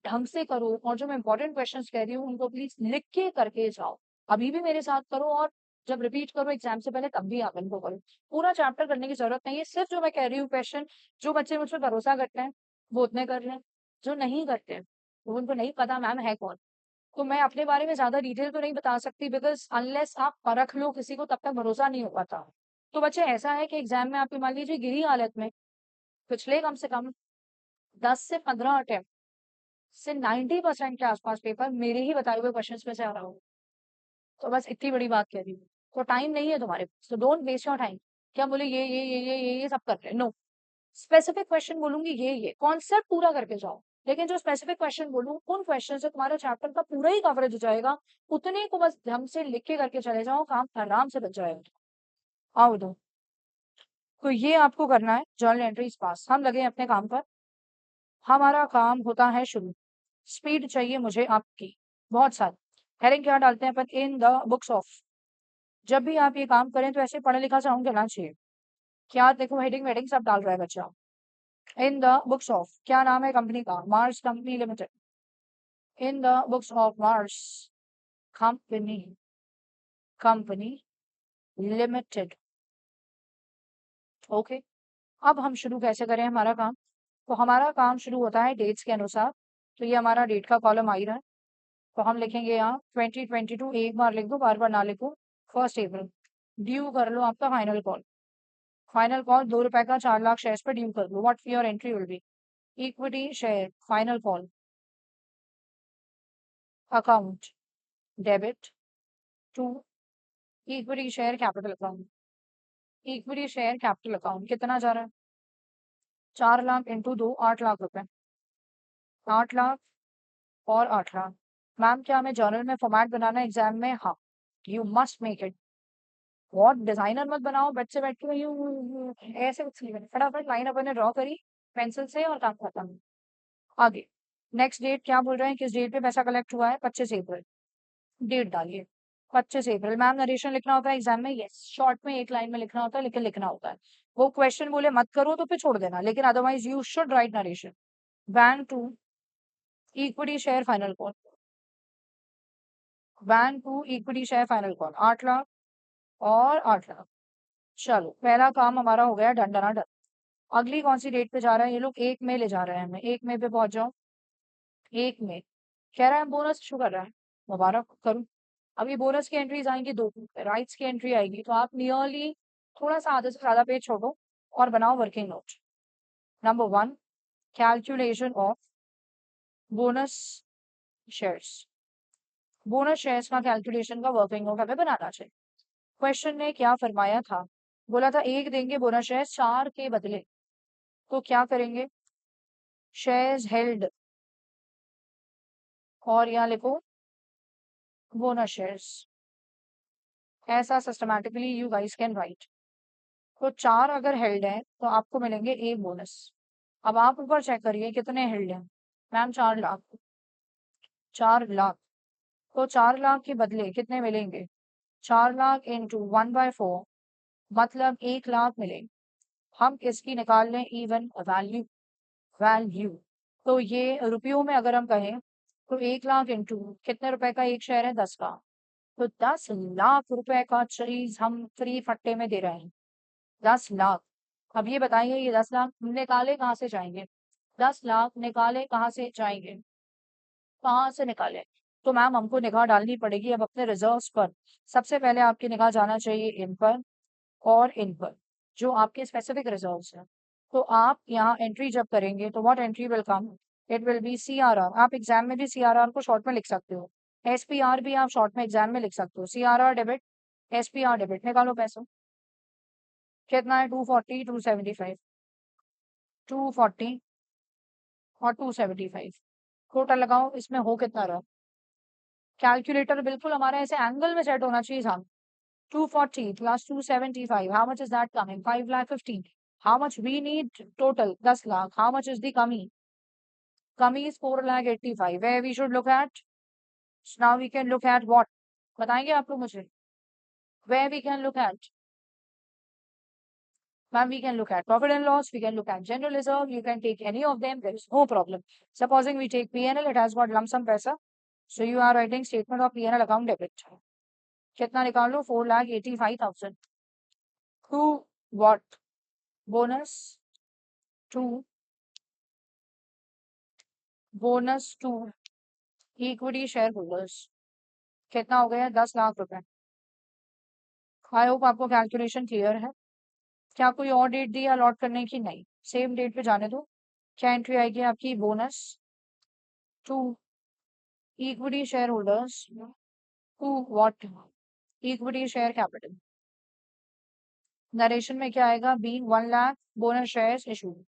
ढंग से करो, और जो मैं इंपॉर्टेंट क्वेश्चन कह रही हूँ उनको प्लीज लिख के करके जाओ। अभी भी मेरे साथ करो, और जब रिपीट करो एग्जाम से पहले तब भी आप इनको करो। पूरा चैप्टर करने की जरूरत नहीं है, सिर्फ जो मैं कह रही हूँ क्वेश्चन, जो बच्चे मुझ पर भरोसा करते हैं वो उतने कर लें, जो नहीं करते हैं वो उनको नहीं पता मैम है कौन, तो मैं अपने बारे में ज्यादा डिटेल तो नहीं बता सकती, बिकॉज अनलेस आप परख लो किसी को तब तक भरोसा नहीं हो पाता। तो बच्चे ऐसा है कि एग्जाम में आपकी मान लीजिए गिरी हालत में पिछले कम से कम 10 से 15 अटेम्प्ट से 90% के आसपास पेपर मेरे ही बताए हुए क्वेश्चंस में से आ रहा हो, तो बस इतनी बड़ी बात कह रही हूँ। तो टाइम नहीं है तुम्हारे पास, तो डोंट वेस्ट योर टाइम। क्या बोले ये सब कर रहे हैं, नो। स्पेसिफिक क्वेश्चन बोलूंगी, ये कॉन्सेप्ट पूरा करके जाओ, लेकिन जो स्पेसिफिक क्वेश्चन बोलूँ उन क्वेश्चन से तुम्हारा चैप्टर का पूरा ही कवरेज हो जाएगा, उतने को बस ढंग से लिख के करके चले जाओ, काम आराम से बच जाएगा। आओ दो, तो ये आपको करना है, जर्नल एंट्रीज पास। हम लगे हैं अपने काम पर, हमारा काम होता है शुरू। स्पीड चाहिए मुझे आपकी, बहुत सारी। हेडिंग क्या डालते हैं अपन? In the books of. जब भी आप ये काम करें तो ऐसे पढ़ा लिखा साउंड करना चाहिए। क्या देखो, हेडिंग वेडिंग सब डाल रहा है बच्चा। इन द बुक्स ऑफ, क्या नाम है कंपनी का? Mars company limited. In the books of Mars company, company limited. Okay, अब हम शुरू कैसे करें हमारा काम? तो हमारा काम शुरू होता है डेट्स के अनुसार। तो ये हमारा डेट का कॉलम आ ही रहा है, तो हम लिखेंगे यहाँ 2022, एक बार लिख दो, बार बार ना लिखो। 1 अप्रैल, ड्यू कर लो आपका फाइनल कॉल। फाइनल कॉल 2 रुपए का 4 लाख शेयर्स पर ड्यू कर लो। What your entry will be? Equity share final call account debit to equity share capital account. Equity share capital account कितना जा रहा है? 4 लाख इंटू 2, 8 लाख रुपए। 8 लाख और 8 लाख। मैम क्या हमें जर्नल में फॉर्मेट बनाना है एग्जाम में? हाँ, यू मस्ट मेक इट। बहुत डिजाइनर मत बनाओ, बच्चे बैठ के ऐसे कुछ नहीं बने, फटाफट लाइन अपन ने ड्रॉ करी पेंसिल से और काम खत्म। आगे नेक्स्ट डेट क्या बोल रहे हैं, किस डेट पे पैसा कलेक्ट हुआ है? 25 अप्रैल। डेट डालिए 25 अप्रैल। मैम नरेशन लिखना होता है एग्जाम में? यस, शॉर्ट में एक लाइन में लिखना होता है, लेकिन लिखना होता है। वो क्वेश्चन बोले मत करो तो फिर छोड़ देना, लेकिन otherwise you should write narration. Bank to equity share final call, bank to equity share final call 8 lakh और 8 लाख। चलो पहला काम हमारा हो गया डन डना डन। अगली कौन सी डेट पे जा रहा है ये लोग? 1 मई ले जा रहे हैं हमें, 1 मई पे पहुंच जाओ। 1 मई कह रहा है बोनस इशू कर रहा है, मुबारक करूं। अभी बोनस की एंट्रीज आएंगी 2, राइट्स की एंट्री आएगी, तो आप नियरली थोड़ा सा आधे से ज़्यादा पेज छोड़ो और बनाओ working note. Number 1, calculation of bonus shares. Bonus shares का कैलकुलेशन का वर्किंग नोट हमें बनाना चाहिए। क्वेश्चन ने क्या फरमाया था, बोला था 1 देंगे बोनस शेयर्स 4 के बदले, तो क्या करेंगे, शेयर्स हेल्ड और यहाँ लिखो बोनस शेयर्स, ऐसा systematically you guys can write. तो 4 अगर हेल्ड है तो आपको मिलेंगे 1 बोनस। अब आप ऊपर चेक करिए कितने हेल्ड हैं, मैम 4 लाख, 4 लाख, तो 4 लाख के बदले कितने मिलेंगे, 4 लाख इंटू 1/4 मतलब 1 लाख मिलेंगे। हम इसकी निकाल लें इवन वैल्यू, वैल्यू तो ये रुपयों में अगर हम कहें तो 1 लाख इंटू कितने रुपए का एक शेयर है, 10 का, तो 10 लाख रुपए का चीज हम फ्री फट्टे में दे रहे हैं, 10 लाख। अब ये बताइए ये 10 लाख निकाले कहाँ से जाएंगे, 10 लाख निकाले कहाँ से जाएंगे, कहाँ से निकाले, तो मैम हमको निगाह डालनी पड़ेगी अब अपने रिजर्व्स पर। सबसे पहले आपकी निगाह जाना चाहिए इन पर और इन पर, जो आपके स्पेसिफिक रिजर्व्स हैं। तो आप यहाँ एंट्री जब करेंगे तो what entry will come, it will be CRR। आप एग्जाम में भी CRR को शॉर्ट में लिख सकते हो, SPR भी आप शॉर्ट में एग्जाम में लिख सकते हो, CRR डेबिट, SPR डेबिट। निकालो पैसों, कितना है, 240, 275, 240 और 275, टोटल लगाओ, इसमें हो कितना रहा। कैलकुलेटर बिल्कुल हमारा ऐसे एंगल में सेट होना चाहिए सामने। 240 plus 275, how much is that coming, 5,15,000। How much we need total, 10 lakh, how much is the kami, kami is 4,85,000, where we should look at, so now we can look at what, बताएंगे आप लोग मुझे, where we can look at, ma'am we can look at profit and loss, we can look at general reserve, you can take any of them, there is no problem। Supposing we take P&L, it has got lump sum paisa, so you are writing statement of P&L account debit, कितना निकाल लो, 4,85,000 to what, bonus to, bonus to equity share holders, कितना हो गया, 10 लाख रुपए। I hope आपको calculation clear है। क्या कोई और डेट दी अलॉट करने की, नहीं, सेम डेट पे जाने दो। क्या एंट्री आएगी आपकी, bonus to equity share holders to what, equity share capital. Narration में क्या आएगा, being 1 lakh bonus shares issued,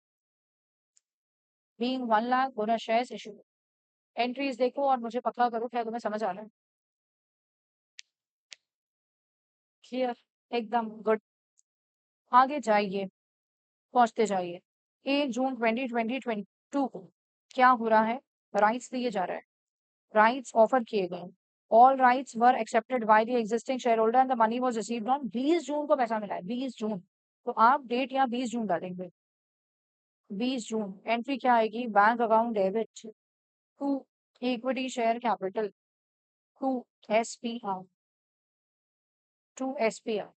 being 1 lakh bonus shares issued. Entries देखो और मुझे पक्का करो क्या तुम्हें समझ आ रहा है, क्लियर, एकदम गुड। आगे जाइए, पहुंचते जाइए। 1 जून 2022 को क्या हो रहा है, राइट्स दिए जा रहा है, राइट्स ऑफर किए गए, all rights were accepted by the existing share holder and the money was received on 20 जून को पैसा मिला है, 20 जून। तो आप डेट यहाँ 20 जून डालेंगे, 20 जून। एंट्री क्या आएगी, bank account debit to equity share capital to SPR, to SPR।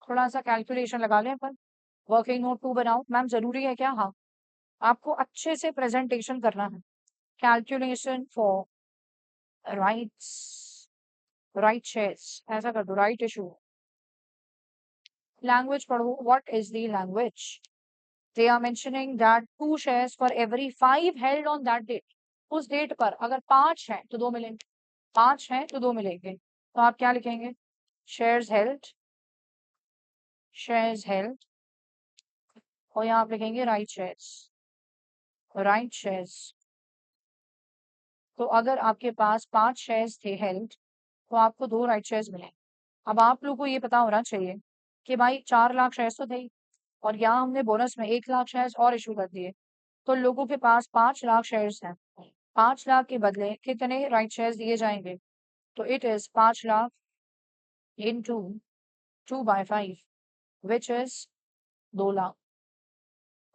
थोड़ा सा कैलकुलेशन लगा लें अपन, वर्किंग नोट 2 बनाओ। मैम जरूरी है क्या, हाँ, आपको अच्छे से प्रेजेंटेशन करना है। Calculation for rights, right shares, ऐसा कर दो, राइट इशू। लैंग्वेज पढ़ो, what is the language, they are mentioning that 2 shares for every 5 held on that date. उस डेट पर अगर 5 हैं तो 2 मिलेंगे, 5 हैं तो 2 मिलेंगे, तो आप क्या लिखेंगे, शेयर्स हेल्ड, शेयर्स हेल्ड, और यहाँ आप लिखेंगे राइट शेयर्स, राइट शेयर्स। तो अगर आपके पास 5 शेयर्स थे हेल्ड तो आपको 2 राइट शेयर्स मिले। अब आप लोगों को ये पता होना चाहिए कि भाई 4 लाख शेयर्स तो थे ही, और यहाँ हमने बोनस में 1 लाख शेयर्स और इशू कर दिए, तो लोगों के पास 5 लाख शेयर्स हैं। 5 लाख के बदले कितने राइट शेयर्स दिए जाएंगे, तो it is 5 lakh into 2/5 which is 2 lakh,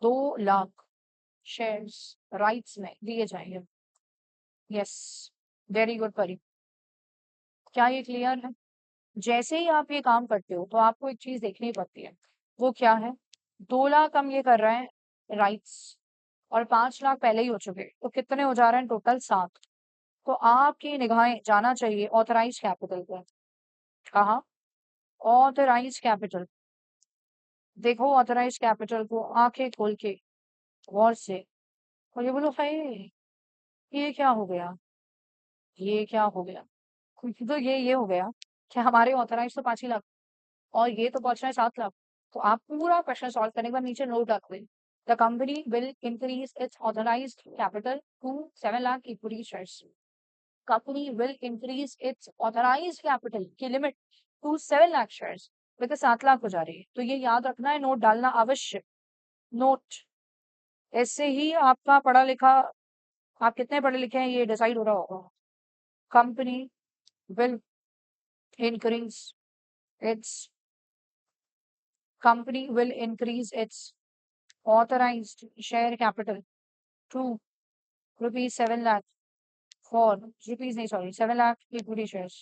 2 lakh shares rights में दिए जाएंगे। यस, वेरी गुड परी, क्या ये क्लियर है। जैसे ही आप ये काम करते हो तो आपको एक चीज देखनी पड़ती है, वो क्या है, 2 लाख हम ये कर रहे हैं राइट्स, और 5 लाख पहले ही हो चुके, तो कितने हो जा रहे हैं टोटल, 7। तो आपकी निगाहें जाना चाहिए ऑथराइज कैपिटल पे। कहा? Authorise capital. देखो ऑथराइज कैपिटल को आंखें खोल के गौर से, और ये बोलो भाई ये क्या हो गया, ये क्या हो गया। क्योंकि तो ये हो गया कि हमारे ऑथराइज तो 5 ही लाख और ये तो पहुंच रहा है 7 लाख। तो आप पूरा क्वेश्चन सॉल्व करने के बाद नीचे नोट रख दें, the company will increase its authorised capital to 7 lakh equity shares. Company will increase its authorised capital की लिमिट टू 7 लाख शेयर्स, देखिए 7 लाख हो जा रही है। तो ये याद रखना है, नोट डालना आवश्यक। नोट, इससे ही आपका पढ़ा लिखा, आप कितने पढ़े लिखे हैं ये डिसाइड हो रहा होगा। Company will increase its company will increase its authorized share capital to rupees 7 lakh for rupees nahi, sorry, 7 lakh equity shares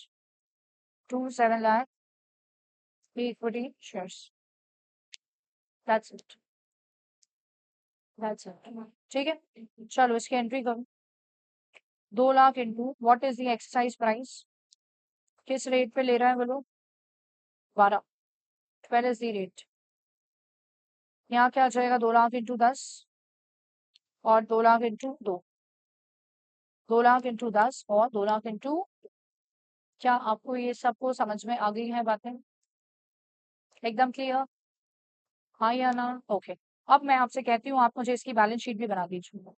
to 7 lakh equity shares. That's it. That's it. ठीक है, चलो इसकी एंट्री करो। 2 lakh into what is the exercise price, किस rate पे ले रहा है बोलो? 12, 12 इज द रेट। यहाँ क्या आ जाएगा? 2 लाख इंटू 10 और 2 लाख इंटू 2, 2 लाख इंटू 10 और 2 लाख इंटू। क्या आपको ये सबको समझ में आ गई है बातें? एकदम क्लियर? हाँ या ना? ओके। अब मैं आपसे कहती हूँ आप मुझे इसकी बैलेंस शीट भी बना दीजिए।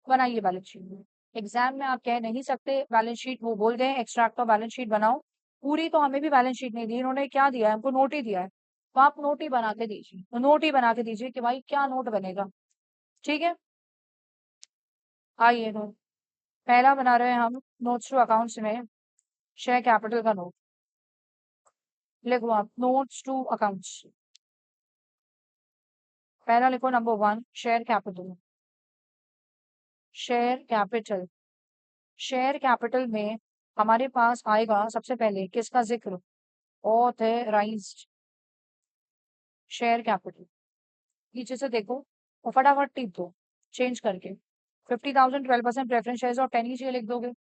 बनाइए बैलेंस शीट। एग्जाम में आप कह नहीं सकते बैलेंस शीट, वो बोल गए एक्सट्रैक्ट और बैलेंस शीट बनाओ। पूरी तो हमें भी बैलेंस शीट नहीं दी, इन्होंने क्या दिया है हमको? नोट ही दिया है। तो आप नोट ही बना के दीजिए, तो नोट ही बना के दीजिए कि भाई क्या नोट बनेगा। ठीक है, आइए नोट। पहला बना रहे हैं हम नोट्स टू अकाउंट्स में शेयर कैपिटल का नोट। लिखो आप नोट्स टू अकाउंट्स। पहला लिखो number 1 share capital. Share capital, share capital में हमारे पास आएगा सबसे पहले किसका जिक्र? Authorised share capital. नीचे से देखो और फटाफट टिक दो चेंज करके। 50,000 12% प्रेफरेंस शेयर्स और 10 ये लिख दोगे,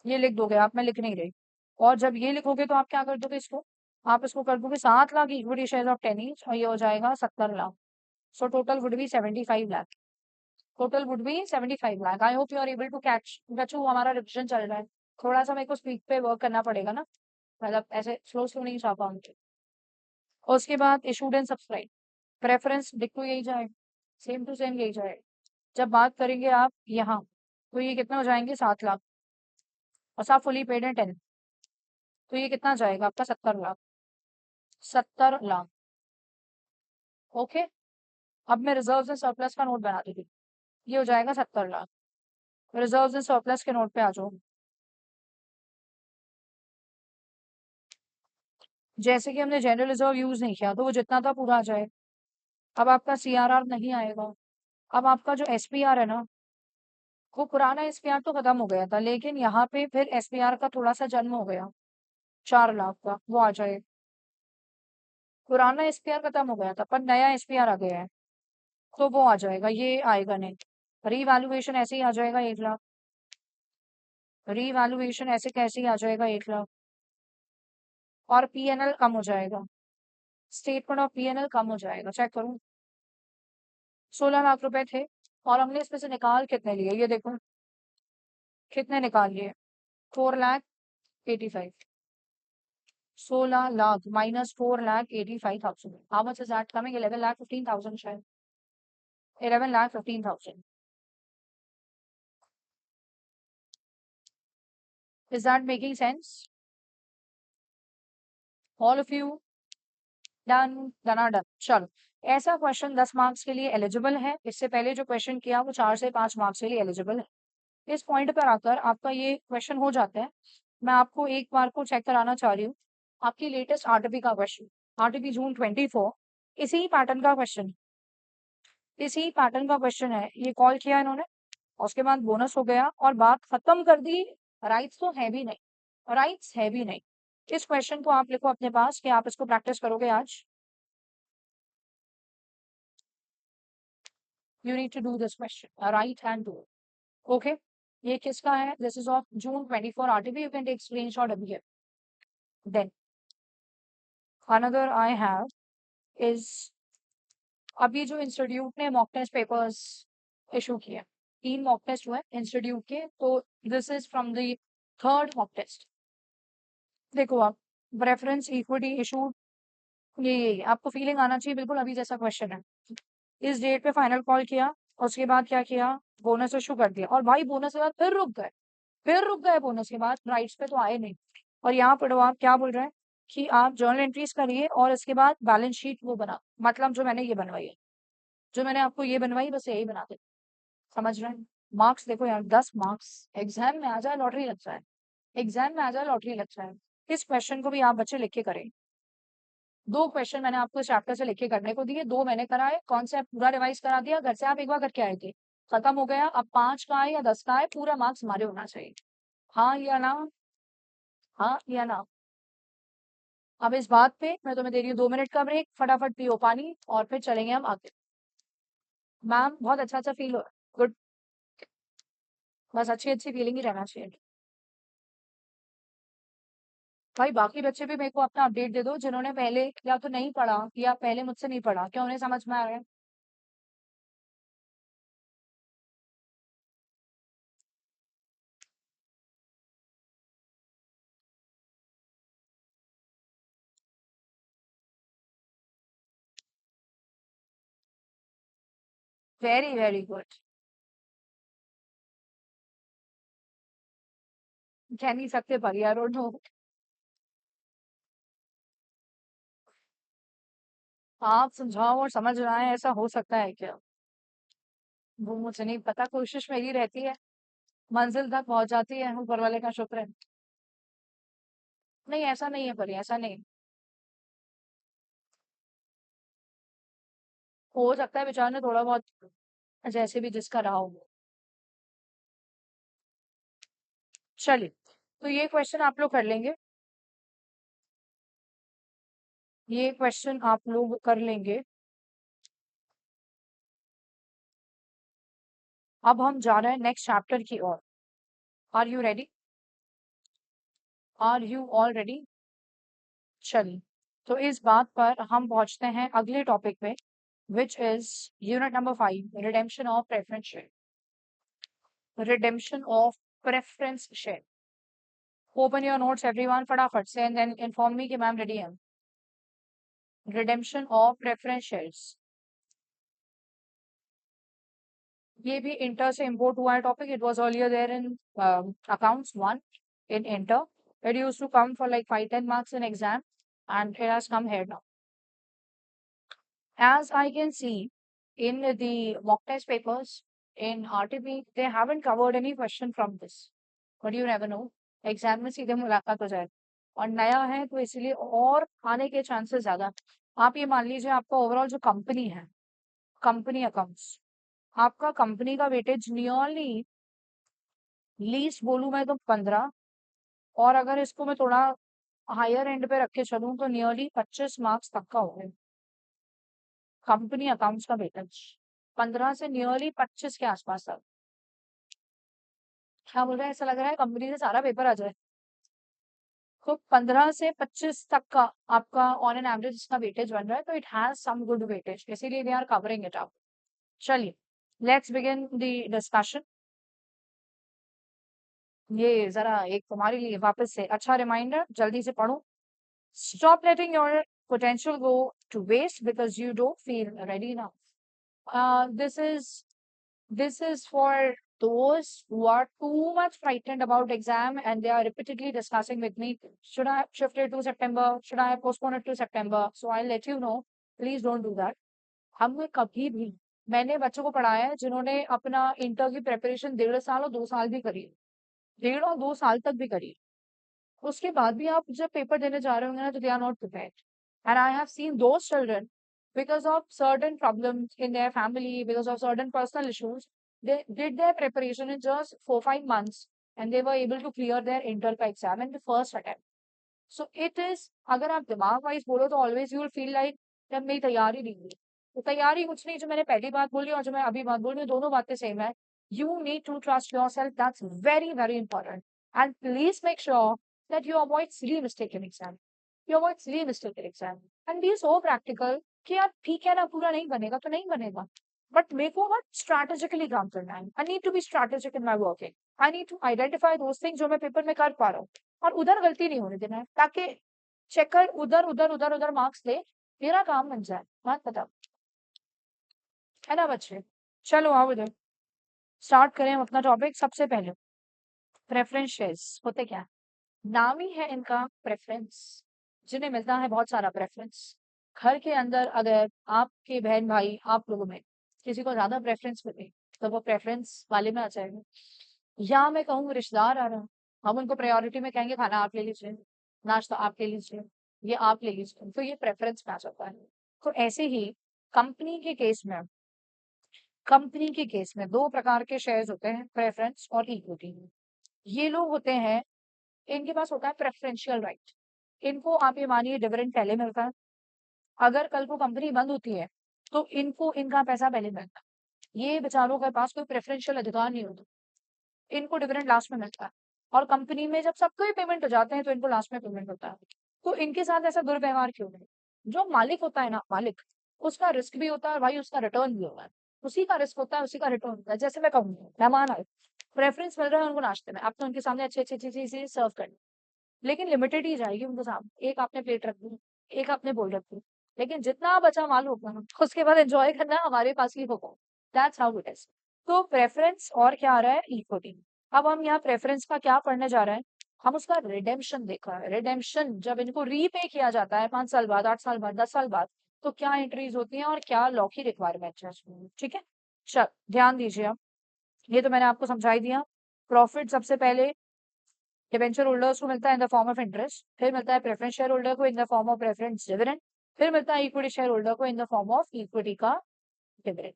ये लिख दोगे आप, मैं लिख नहीं रही। और जब ये लिखोगे तो आप क्या कर दोगे इसको? आप इसको कर दोगे 7 लाख इक्विटी शेयर्स ऑफ 10 और ये हो जाएगा 70 lakh. So total would be 75 lakh. Total would be 75 lakh. I hope you are able to catch. बच्चों हमारा रिविजन चल रहा है, थोड़ा सा मेरे को स्पीड पे वर्क करना पड़ेगा ना, मतलब ऐसे स्लो स्लो नहीं छापा उनके। और उसके बाद इशूड एंड सब्सक्राइब, प्रेफरेंस डिक्टो यही जाए, सेम टू सेम यही जाए। जब बात करेंगे आप यहाँ तो ये कितना हो जाएंगे? 7 लाख। और साफ फुली पेड है 10, तो ये कितना जाएगा आपका? 70 लाख। 70 लाख। ओके, अब मैं रिजर्व एंड सरप्लस का नोट बना दूंगी। ये हो जाएगा 70 लाख। रिजर्व एंड सरप्लस के नोट पे आ जाओ। जैसे कि हमने जनरल रिजर्व यूज नहीं किया तो वो जितना था पूरा आ जाए। अब आपका सीआरआर नहीं आएगा। अब आपका जो एसपीआर है ना, वो पुराना एसपीआर तो खत्म हो गया था, लेकिन यहाँ पे फिर एसपीआर का थोड़ा सा जन्म हो गया, 4 लाख का, वो आ जाए। पुराना एसपीआर खत्म हो गया था पर नया एसपीआर आ गया है, तो वो आ जाएगा, ये आएगा नहीं। रीवैल्यूएशन ऐसे ही आ जाएगा 1 लाख। रीवैल्यूएशन ऐसे कैसे ही आ जाएगा 1 लाख। और पीएनएल कम हो जाएगा, स्टेटमेंट ऑफ पीएनएल कम हो जाएगा। चेक करूं, 16 लाख रुपए थे और हमने इसमें से निकाल कितने लिए, ये देखो कितने निकाल लिए? 4,85,000। 16 lakh minus 4,85,000, how much is that coming? 11,15,000 शायद, 11,15,000। Is that making sense? All of you done? Done. चलो, ऐसा क्वेश्चन 10 मार्क्स के लिए एलिजिबल है। इससे पहले जो क्वेश्चन किया वो 4 से 5 मार्क्स के लिए एलिजिबल है। इस पॉइंट पर आकर आपका ये क्वेश्चन हो जाता है। मैं आपको एक बार को चेक कराना चाह रही हूँ, आपकी लेटेस्ट आरटीपी का क्वेश्चन, आरटीपी जून 24, इसी पैटर्न का क्वेश्चन, इसी पैटर्न का क्वेश्चन है। ये कॉल किया इन्होंने, उसके बाद बोनस हो गया और बात खत्म कर दी। राइट्स तो है भी नहीं, राइट्स है भी नहीं। इस क्वेश्चन को आप लिखो अपने पास कि आप इसको प्रैक्टिस करोगे आज। You need to do this question, write and do it. Okay? ये किसका है? This is of June 24 RTB, you can take screenshot अभी है। Then another I have is, अभी जो इंस्टीट्यूट ने मॉक टेस्ट पेपर्स इशू किए, 3 मॉक टेस्ट हुए इंस्टीट्यूट के, तो this is from the third mock test. देखो आप, रेफरेंस इक्विटी इशू, ये आपको फीलिंग आना चाहिए बिल्कुल अभी जैसा क्वेश्चन है। इस डेट पे फाइनल कॉल किया, उसके बाद क्या किया, बोनस इशू कर दिया, और भाई बोनस के बाद फिर रुक गए बोनस के बाद, राइट्स पे तो आए नहीं। और यहाँ पढ़ो आप क्या बोल रहे हैं कि आप जर्नल एंट्रीज करिए और इसके बाद बैलेंस शीट वो बना, मतलब जो मैंने ये बनवाई है, जो मैंने आपको ये बनवाई बस यही बना दे। समझ रहे हैं? मार्क्स देखो यार, 10 मार्क्स, एग्जाम में आ जाए लॉटरी लग जाए, एग्जाम में आ जाए लॉटरी लग जाए। इस क्वेश्चन को भी आप बच्चे लिख के करें। 2 क्वेश्चन मैंने आपको इस चैप्टर से लिख के करने को दिए, 2 मैंने कराए, कॉन्सेप्ट पूरा रिवाइज करा दिया, घर से आप एक बार करके आए थे, खत्म हो गया। अब 5 का है या 10 का है, पूरा मार्क्स हमारे होना चाहिए। हाँ या ना? हाँ या ना? अब इस बात पे मैं तुम्हें दे रही हूँ 2 मिनट का ब्रेक, फटाफट पियो पानी और फिर चलेंगे हम आगे। मैम बहुत अच्छा अच्छा फील हो रहा है, गुड, बस अच्छी अच्छी फीलिंग ही रहना चाहिए। भाई बाकी बच्चे भी मेरे को अपना अपडेट दे दो, जिन्होंने पहले या तो नहीं पढ़ा या पहले मुझसे नहीं पढ़ा, क्या उन्हें समझ में आ रहा है? Very very good. कह नहीं सकते पर यार, नो, आप समझाओ और समझ रहे हैं, ऐसा हो सकता है क्या? वो मुझे नहीं पता, कोशिश मेरी रहती है, मंजिल तक पहुंच जाती है, ऊपर वाले का शुक्र है। नहीं ऐसा नहीं है परी, ऐसा नहीं। हो सकता है बेचारे ने थोड़ा बहुत, जैसे भी जिसका रहा हो। चलिए, तो ये क्वेश्चन आप लोग कर लेंगे, ये क्वेश्चन आप लोग कर लेंगे। अब हम जा रहे हैं नेक्स्ट चैप्टर की ओर। Are you ready? Are you all ready? चलिए, तो इस बात पर हम पहुंचते हैं अगले टॉपिक पे, which is unit number 5, redemption of preference share. Redemption of preference share. Open your notes everyone फटाफट से, एंड देन इन्फॉर्म मी कि मैम रेडी है। रिडेम्पशन ऑफ प्रेफरेंस शेयर्स, ये भी इंटर से इंपोर्ट हुआ है topic. It was earlier there in accounts 1 in inter. It used to come for like 5-10 marks in exam, and it has come here now. As I can see in the mock test papers in RTP, they haven't covered any question from this. But you never know. Exam में सीधे मुलाकात हो जाए, और नया है तो इसलिए और आने के चांसेस ज्यादा। आप ये मान लीजिए आपका ओवरऑल जो कंपनी है, कंपनी अकाउंट्स, आपका कंपनी का वेटेज नियरली, लीस्ट बोलूं मैं तो 15, और अगर इसको मैं थोड़ा हायर एंड पे रख के चलूं तो नियरली 25 मार्क्स तक का हो गया। कंपनी अकाउंट्स का वेटेज 15 से नियरली 25 के आसपास तक। क्या बोल रहे हैं? ऐसा लग रहा है कंपनी से सारा पेपर आ जाए। तो 15 से 25 तक का आपका ऑन एन एवरेज इसका वेटेज बन रहा है, तो it has some good weightage, इसीलिए we are covering it up. चलिए, लेट्स बिगिन द डिस्कशन। ये जरा एक तुम्हारे लिए वापस से अच्छा रिमाइंडर, जल्दी से पढ़ो। Stop letting your potential go to waste because you don't feel ready now. This is for those who are too much frightened about exam and they are repeatedly discussing with me, should I shift it to September, should I postpone it to September? So I'll let you know, please don't do that. हमने कभी भी, मैंने बच्चों को पढ़ाया है जिन्होंने अपना इंटर की प्रिपरेशन 1.5 साल और 2 साल भी करी, 1.5 और 2 साल तक भी करी, उसके बाद भी आप जब पेपर देने जा रहे होंगे ना, तो they are not prepared. And I have seen those children, because of certain problems in their family, because of certain personal issues, they did their preparation in just 4-5 months, and they were able to clear their inter का exam in the first attempt. So it is, अगर आप दिमाग wise बोलो तो always you will feel like जब मेरी तैयारी नहीं हुई, तो तैयारी कुछ नहीं, जो मैंने पहली बात बोली और जो मैं अभी बात बोल रही हूँ दोनों बातें सेम है। You need to trust yourself. That's very, very important. And please make sure that you avoid silly mistake in exam. You avoid silly mistake in exam. And be so practical कि यार ठीक है ना, पूरा नहीं बनेगा तो नहीं बनेगा, बट मेरे को बहुत स्ट्रैटेजिकली काम करना है. I need to be strategic in my working. I need to identify those things जो मैं पेपर में कर पा रहा हूँ, और उधर गलती नहीं होने देना है, ताकि चेकर उधर उधर उधर उधर मार्क्स ले, मेरा काम बन जाए. बात पता है ना बच्चे? चलो आओ इधर, स्टार्ट करें हम अपना टॉपिक. सबसे पहले प्रेफरेंस शेयर्स होते क्या? नाम ही है इनका प्रेफरेंस, जिन्हें मिलता है बहुत सारा प्रेफरेंस. घर के अंदर अगर आपके बहन भाई आप लोगों में किसी को ज्यादा प्रेफरेंस मिले, तो वो प्रेफरेंस वाले में आ जाएगा. या मैं कहूँ रिश्तेदार आ रहा हूँ, हम उनको प्रायोरिटी में कहेंगे खाना आप ले लीजिए, नाश्ता आप ले लीजिए, ये आप ले लीजिए, तो ये प्रेफरेंस में आ जाता है. तो ऐसे ही कंपनी के केस में, कंपनी के केस में दो प्रकार के शेयर्स होते हैं, प्रेफरेंस और इक्विटी. ये लोग होते हैं, इनके पास होता है प्रेफरेंशियल राइट. इनको आप ये मानिए डिविडेंड पहले मिलता है. अगर कल को कंपनी बंद होती है तो इनको इनका पैसा पहले मिलता है. ये बेचारों के पास कोई प्रेफरेंशियल अधिकार नहीं होता, इनको डिविडेंड लास्ट में मिलता है. और कंपनी में जब सबको ही पेमेंट हो जाते हैं तो इनको लास्ट में पेमेंट होता है. तो इनके साथ ऐसा दुर्व्यवहार क्यों है? जो मालिक होता है ना, मालिक, उसका रिस्क भी होता है भाई, उसका रिटर्न भी होता है. उसी का रिस्क होता है, उसी का रिटर्न होता है. जैसे मैं कहूँ मेहमान आए, प्रेफरेंस मिल रहा है उनको नाश्ते में, आपने उनके सामने अच्छी अच्छी चीजें सर्व करनी, लेकिन लिमिटेड ही जाएगी उनको सामने. एक आपने प्लेट रख दी, एक आपने बोल रख दी, लेकिन जितना बचा माल होगा ना, उसके बाद एंजॉय करना हमारे पास ही होगा. That's how it is. तो प्रेफरेंस और क्या आ रहा है, इक्विटी. अब हम यहाँ प्रेफरेंस का क्या पढ़ने जा रहे हैं, हम उसका रिडेम्पशन देख रहे हैं. रिडेम्पशन जब इनको रीपे किया जाता है 5 साल बाद, 8 साल बाद, 10 साल बाद, तो क्या एंट्रीज होती हैं और क्या लॉ की रिक्वायरमेंट है इसमें. ठीक है, चल ध्यान दीजिए. अब ये तो मैंने आपको समझा ही दिया. प्रॉफिट सबसे पहले डिबेंचर होल्डर्स को मिलता है in the form of interest, फिर मिलता है प्रेफरेंस शेयर होल्डर को in the form of preference dividend, फिर मिलता है इक्विटी शेयर होल्डर को in the form of equity का डिविडेंड.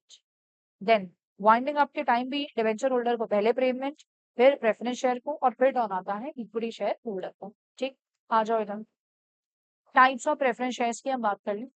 देन वाइंडिंग अप के टाइम भी डिबेंचर होल्डर को पहले पेमेंट, फिर प्रेफरेंस शेयर को, और फिर टर्न आता है इक्विटी शेयर होल्डर को. ठीक, आ जाओ इधर. टाइप्स ऑफ प्रेफरेंस शेयर्स की हम बात कर लें.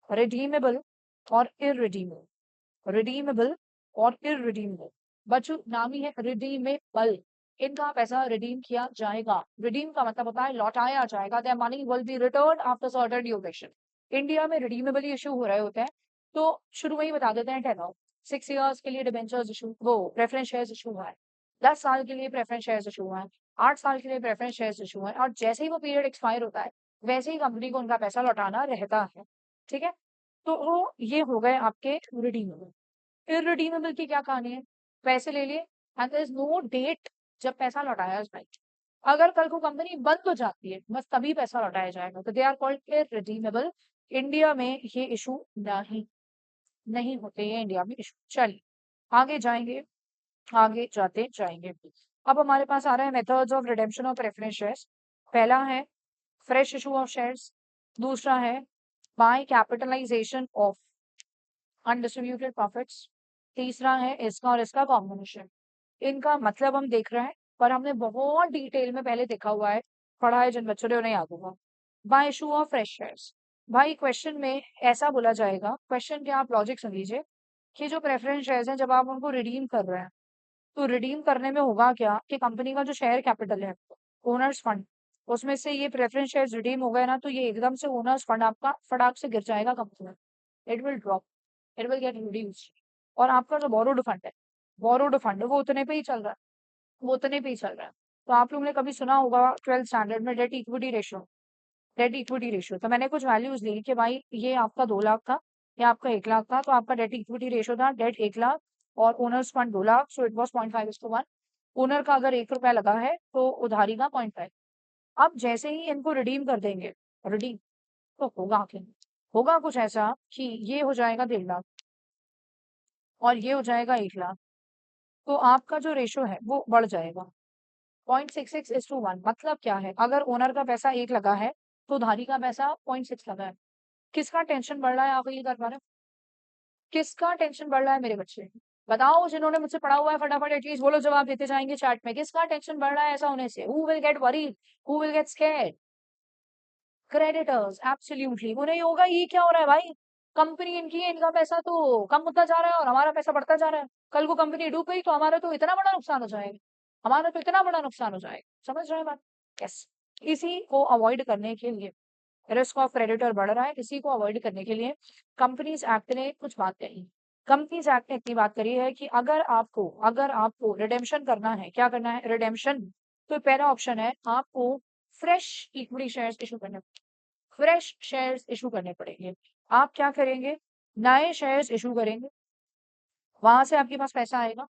रिडीमेबल और इररिडीमेबल. रिडीमेबल और इररिडीमेबल. बच्चों नाम ही है रिडीमेबल, इनका पैसा रिडीम किया जाएगा. रिडीम का मतलब होता है लौटाया जाएगा. Their money will be return after certain duration. India में रिडीमेबल इशू हो रहे होते हैं, तो शुरू में ही बता देते हैं 10 6 years के लिए डिबेंचर्स इशू, वो प्रेफरेंस शेयर्स इशू हुआ है. 10 साल के लिए प्रेफरेंस शेयर्स इशू हुआ है. 8 साल के लिए प्रेफरेंस शेयर्स इशू है, और जैसे ही वो पीरियड एक्सपायर होता है, वैसे ही कंपनी को उनका पैसा लौटाना रहता है. ठीक है, तो वो ये हो गए आपके रिडीमेबल. इररिडीमेबल की क्या कहानी है? पैसे ले लिए and there is no date जब पैसा लौटाया जाएगा. अगर कल को कंपनी बंद हो जाती है, बस तभी पैसा लौटाया जाएगा. तो they are called irredeemable. India में ये इशू नहीं नहीं होते हैं इंडिया में इशू. चलिए आगे जाएंगे, आगे जाते जाएंगे. अब हमारे पास आ रहा है methods of redemption of preference shares. पहला है फ्रेश इशू ऑफ शेयर्स, दूसरा है by capitalisation of undistributed profits, तीसरा है इसका और इसका कॉम्बिनेशन. इनका मतलब हम देख रहे हैं, पर हमने बहुत डिटेल में पहले देखा हुआ है, पढ़ा है जिन बच्चों ने उन्हें याद होगा. Bye issue of fresh shares. भाई क्वेश्चन में ऐसा बोला जाएगा, क्वेश्चन के आप लॉजिक समझ लीजिए, कि जो प्रेफरेंस शेयर्स हैं जब आप उनको रिडीम कर रहे हैं, तो रिडीम करने में होगा क्या कि कंपनी का जो शेयर कैपिटल है, ओनर्स फंड, उसमें से ये प्रेफरेंस शेयर्स रिडीम हो गए ना, तो ये एकदम से ओनर्स फंड आपका फटाक से गिर जाएगा कंपनी में. It will drop, it will get reduced. और आपका जो बोरोड फंड है, बोरोड फंड वो उतने पे ही चल रहा है, वो उतने पे ही चल रहा है. तो आप लोगों ने कभी सुना होगा 12th स्टैंडर्ड में debt equity ratio. Debt equity ratio, तो मैंने कुछ वैल्यूज ली कि भाई ये आपका 2 लाख था, ये आपका 1 लाख था, तो आपका डेट इक्विटी रेशियो था डेट 1 लाख और owner's fund 2 lakh, so it was 0.5:1. Owner का अगर 1 रुपया लगा है तो उधारी का 0.5. अब जैसे ही इनको रिडीम कर देंगे, रिडीम, तो होगा क्या? होगा कुछ ऐसा कि ये हो जाएगा 1.5 लाख और ये हो जाएगा 1 लाख. तो आपका जो रेशो है वो बढ़ जाएगा 0.66:1. मतलब क्या है, अगर ओनर का पैसा 1 लगा है तो उधारी का पैसा 0.6 लगा है. किसका टेंशन बढ़ रहा है, आप ये कर पा रहे हैं? किसका टेंशन बढ़ रहा है मेरे बच्चे? बताओ, जिन्होंने मुझसे पढ़ा हुआ है फटाफट एटलीस्ट बोलो, जवाब देते जाएंगे चैट में. किसका टेंशन बढ़ रहा है ऐसा होने से? Who will get worried, who will get scared? Creditors, absolutely. वो नहीं होगा. ये क्या हो रहा है भाई, कंपनी इनकी है, इनका पैसा तो कम होता जा रहा है और हमारा पैसा बढ़ता जा रहा है. कल को कंपनी डूब गई तो हमारा तो इतना बड़ा नुकसान हो जाएगा, हमारा तो इतना बड़ा नुकसान हो जाएगा। समझ रहे हैं बात? यस। इसी को अवॉइड करने के लिए, रिस्क ऑफ क्रेडिटर बढ़ रहा है, इसी को अवॉइड करने के लिए कंपनीज एक्ट ने कुछ बात कही। कंपनीज एक्ट ने इतनी बात करी है कि अगर आपको रिडेम्पशन करना है, क्या करना है, रिडेम्पशन, तो पहला ऑप्शन है आपको फ्रेश इक्विटी शेयर्स इशू करने, फ्रेश शेयर्स इशू करने पड़ेंगे। आप क्या करेंगे, नए शेयर्स इशू करेंगे, वहां से आपके पास पैसा आएगा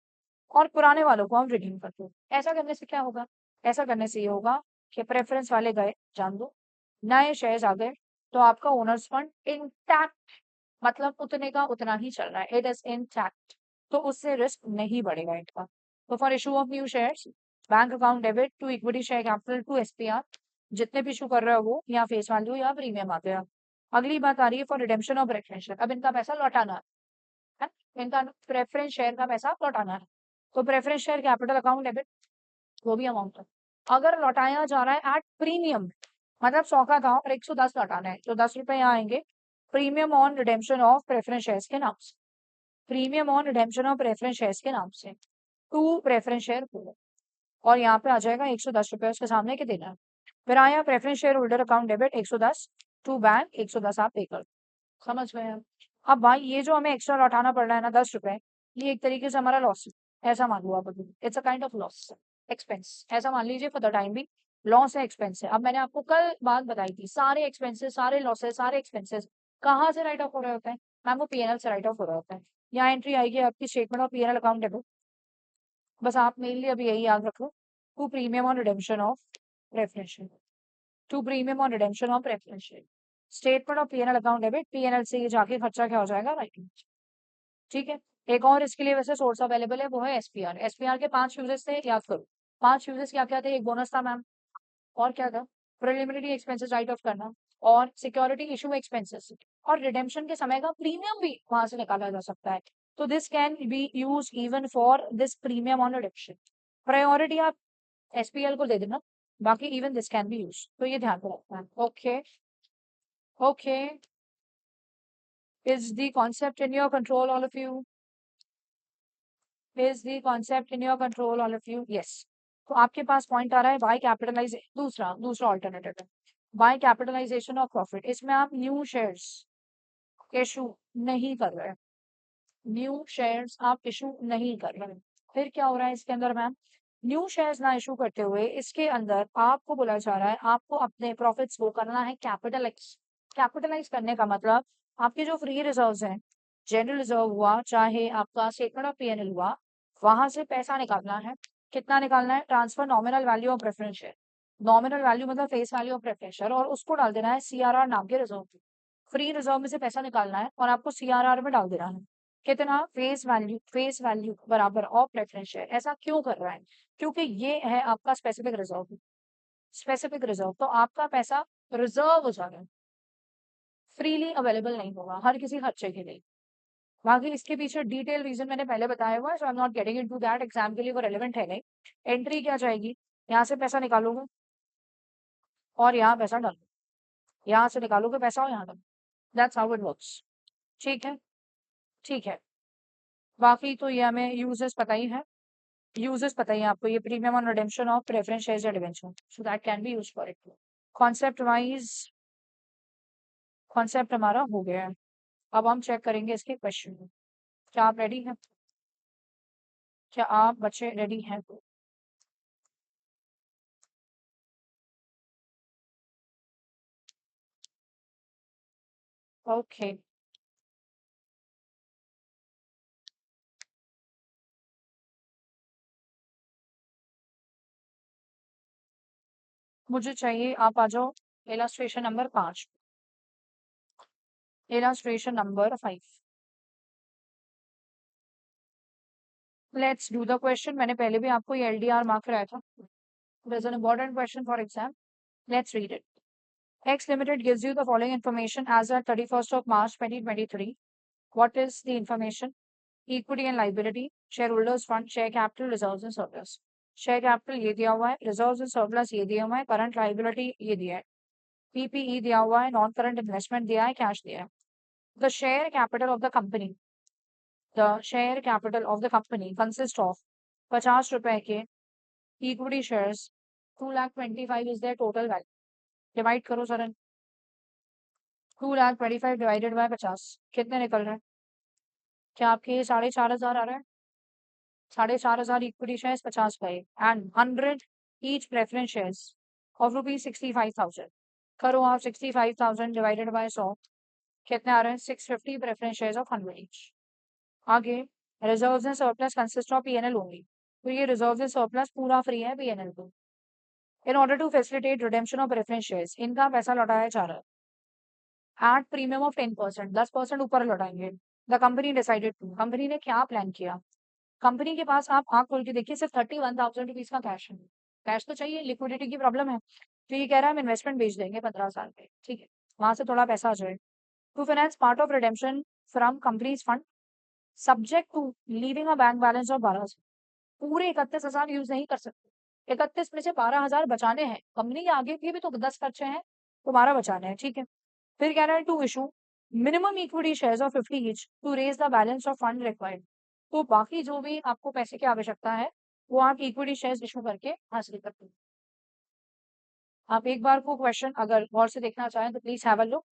और पुराने वालों को हम रिडीम कर दो। ऐसा करने से क्या होगा, ऐसा करने से ये होगा कि प्रेफरेंस वाले गए, जान दो, नए शेयर्स आ गए, तो आपका ओनर्स फंड इंटैक्ट, मतलब उतने का उतना ही चल रहा है, इट इज इंटैक्ट, तो उससे रिस्क नहीं बढ़ेगा इनका। तो for issue of new shares, bank account debit to equity share capital to SPR, जितने भी इशू कर रहे हो वो या फेस वैल्यू या प्रीमियम आ गया। अगली बात आ रही है फॉर रिडेम्पशन ऑफ प्रेफरेंस, अब इनका पैसा लौटाना है, इनका प्रेफरेंस शेयर का पैसा लौटाना है, तो preference share capital account debit, वो भी अमाउंट है। अगर लौटाया जा रहा है एट प्रीमियम, मतलब 100 का था और 110 लौटाना है, तो 10 रुपए यहाँ आएंगे premium on redemption of preference shares के नाम से, premium on redemption of preference shares के नाम से, टू प्रेफरेंस शेयर होगा, और यहाँ पे आ जाएगा 110 रुपए उसके सामने के देना है। फिर आया preference share holder account debit 110 to bank, 110 आप पे कर, समझ गए हम? अब भाई ये जो हमें एक्स्ट्रा लौटाना पड़ रहा है ना 10 रुपए, ये एक तरीके से हमारा लॉस है, ऐसा मान लो आप, it's a kind of loss, expense, ऐसा मान लीजिए फॉर द टाइम भी, लॉस है, एक्सपेंस है। अब मैंने आपको कल बात बताई थी, सारे एक्सपेंसेस, सारे लॉसेस, सारे एक्सपेंसेस कहाँ से राइट ऑफ हो रहे होते हैं मैम, वो पीएनएल से राइट ऑफ हो रहा होता है। यहाँ एंट्री आएगी आपकी statement of PNL account debit, बस आप मेनली अभी यही याद रखो, to premium on redemption of preference share, to premium on redemption of preference share, statement of PNL account debit, PNL से ये जाके खर्चा क्या हो जाएगा, राइट। ठीक है। एक और इसके लिए वैसे सोर्स अवेलेबल है, वो है एसपीआर। एसपीआर के 5 यूजेस थे, याद करो। 5 यूजेस क्या क्या थे, एक बोनस था मैम, और क्या था, प्रिलिमिनरी एक्सपेंसेस राइट ऑफ करना, और सिक्योरिटी इशू एक्सपेंसेस, और रिडेम्पशन के समय का प्रीमियम भी वहां से निकाला जा सकता है। तो this can be use even for this premium on redemption. Priority आप एसपीएल को दे देना, बाकी even this can be use, तो ये ध्यान में रखना है। Okay, okay, is the concept in your control all of you? Is the concept in your control, all of you? Yes. तो आपके पास पॉइंट आ रहा है बाय कैपिटलाइज, दूसरा दूसरा ऑल्टरनेटिव है बाय कैपिटलाइजेशन ऑफ प्रॉफिट। इसमें आप न्यू शेयर्स इशू नहीं कर रहे, न्यू शेयर्स आप इशू नहीं कर रहे। फिर क्या हो रहा है इसके अंदर मैम, न्यू शेयर्स ना इशू करते हुए इसके अंदर आपको बोला जा रहा है आपको अपने प्रॉफिट्स को करना है कैपिटलाइज। कैपिटलाइज करने का मतलब आपके जो फ्री रिजर्व्स हैं, जनरल रिजर्व हुआ चाहे आपका स्टेटमेंट ऑफ पीएनएल हुआ, वहां से पैसा निकालना है। कितना निकालना है, transfer nominal value of preference share, nominal value मतलब face value of preference share, और उसको डाल देना है सीआरआर नाम के रिजर्व। फ्री रिजर्व में से पैसा निकालना है और आपको सीआरआर में डाल देना है। कितना, फेस वैल्यू बराबर ऑफ प्रेफरेंस शेयर। ऐसा क्यों कर रहा है, क्योंकि ये है आपका स्पेसिफिक रिजर्व, स्पेसिफिक रिजर्व, तो आपका पैसा रिजर्व हो जा रहा है, फ्रीली अवेलेबल नहीं होगा हर किसी खर्चे के लिए। बाकी इसके पीछे डिटेल रीजन मैंने पहले बताया हुआ है, so I am not getting into that, exam के लिए वो रेलेवेंट है नहीं। एंट्री क्या जाएगी, यहाँ से पैसा निकालोगे और यहाँ पैसा डालो, यहाँ से निकालोगे पैसा और यहाँ डालो, दैट्स हाउ इट वर्क्स। ठीक है, ठीक है। बाकी तो ये हमें यूजेस पता ही है, यूजेस पता ही है आपको, ये premium on redemption of preference shares या debenture, so that can be use for it. Concept wise concept हमारा हो गया है। अब हम चेक करेंगे इसके क्वेश्चन। क्या आप रेडी हैं, क्या आप बच्चे रेडी हैं? ओके, मुझे चाहिए, आप आ जाओ illustration number 5, illustration number 5। Let's do the question. मैंने पहले भी आपको ये एलडीआर मार्क कराया था, it is an important question for exam. Let's read it. X Limited gives you the following information as at 31st of March 2023. What is the information? Equity and liability, shareholders fund, share capital, reserves and surplus. Share capital ये दिया हुआ है, reserves and surplus ये दिया हुआ है, current liability ये दिया है, PPE दिया हुआ है, non current investment दिया है, cash दिया है। The share capital of the company the share capital of the company consist of 50 रुपए के equity shares, 2,25,000 is there total value. Divide करो सर, 2,25,000 डिवाइडेड बाय 50 कितने निकल रहे हैं? क्या आपके 4,500 आ रहा है? 4,500 इक्विटी शेयर्स 50 का and 100 each preference shares of ₹65,000। करो आप 65,000 डिवाइडेड बाय 100 कितने आ रहे हैं? 650 प्रेफरेंस शेयर्स ऑफ 100 ईच। आगे reserves and surplus consist of PNL only, तो ये रिजर्व्स एंड सरप्लस पूरा फ्री है पीएनएल को। In order to facilitate redemption of preference shares, इनका पैसा लौटाया जा रहा है एट प्रीमियम ऑफ 10%, 10% ऊपर लौटाएंगे। The company decided to, company ने क्या प्लान किया? कंपनी के पास आप आंख खोल के देखिए सिर्फ 31,000 रुपीज का कैश है। कैश तो चाहिए, लिक्विडिटी की प्रॉब्लम है, तो ये कह रहा है हम इन्वेस्टमेंट बेच देंगे 15 साल पे, ठीक है, वहां से थोड़ा पैसा आ जाए। To finance part of redemption from company's fund subject to leaving a bank balance of 12,000। पूरे 31,000 यूज नहीं कर सकते, 31 में से 12,000 बचाने हैं, कंपनी के आगे के भी तो 10 खर्चे हैं, तो 12 बचाने हैं, ठीक है। फिर कह रहा है to issue minimum equity shares of 50 each to raise the balance of fund required. तो बाकी जो भी आपको पैसे की आवश्यकता है वो आप इक्विटी शेयर्स इशू करके हासिल करते हैं। आप एक बार को क्वेश्चन अगर गौर से देखना चाहें तो प्लीज हैव अ लुक।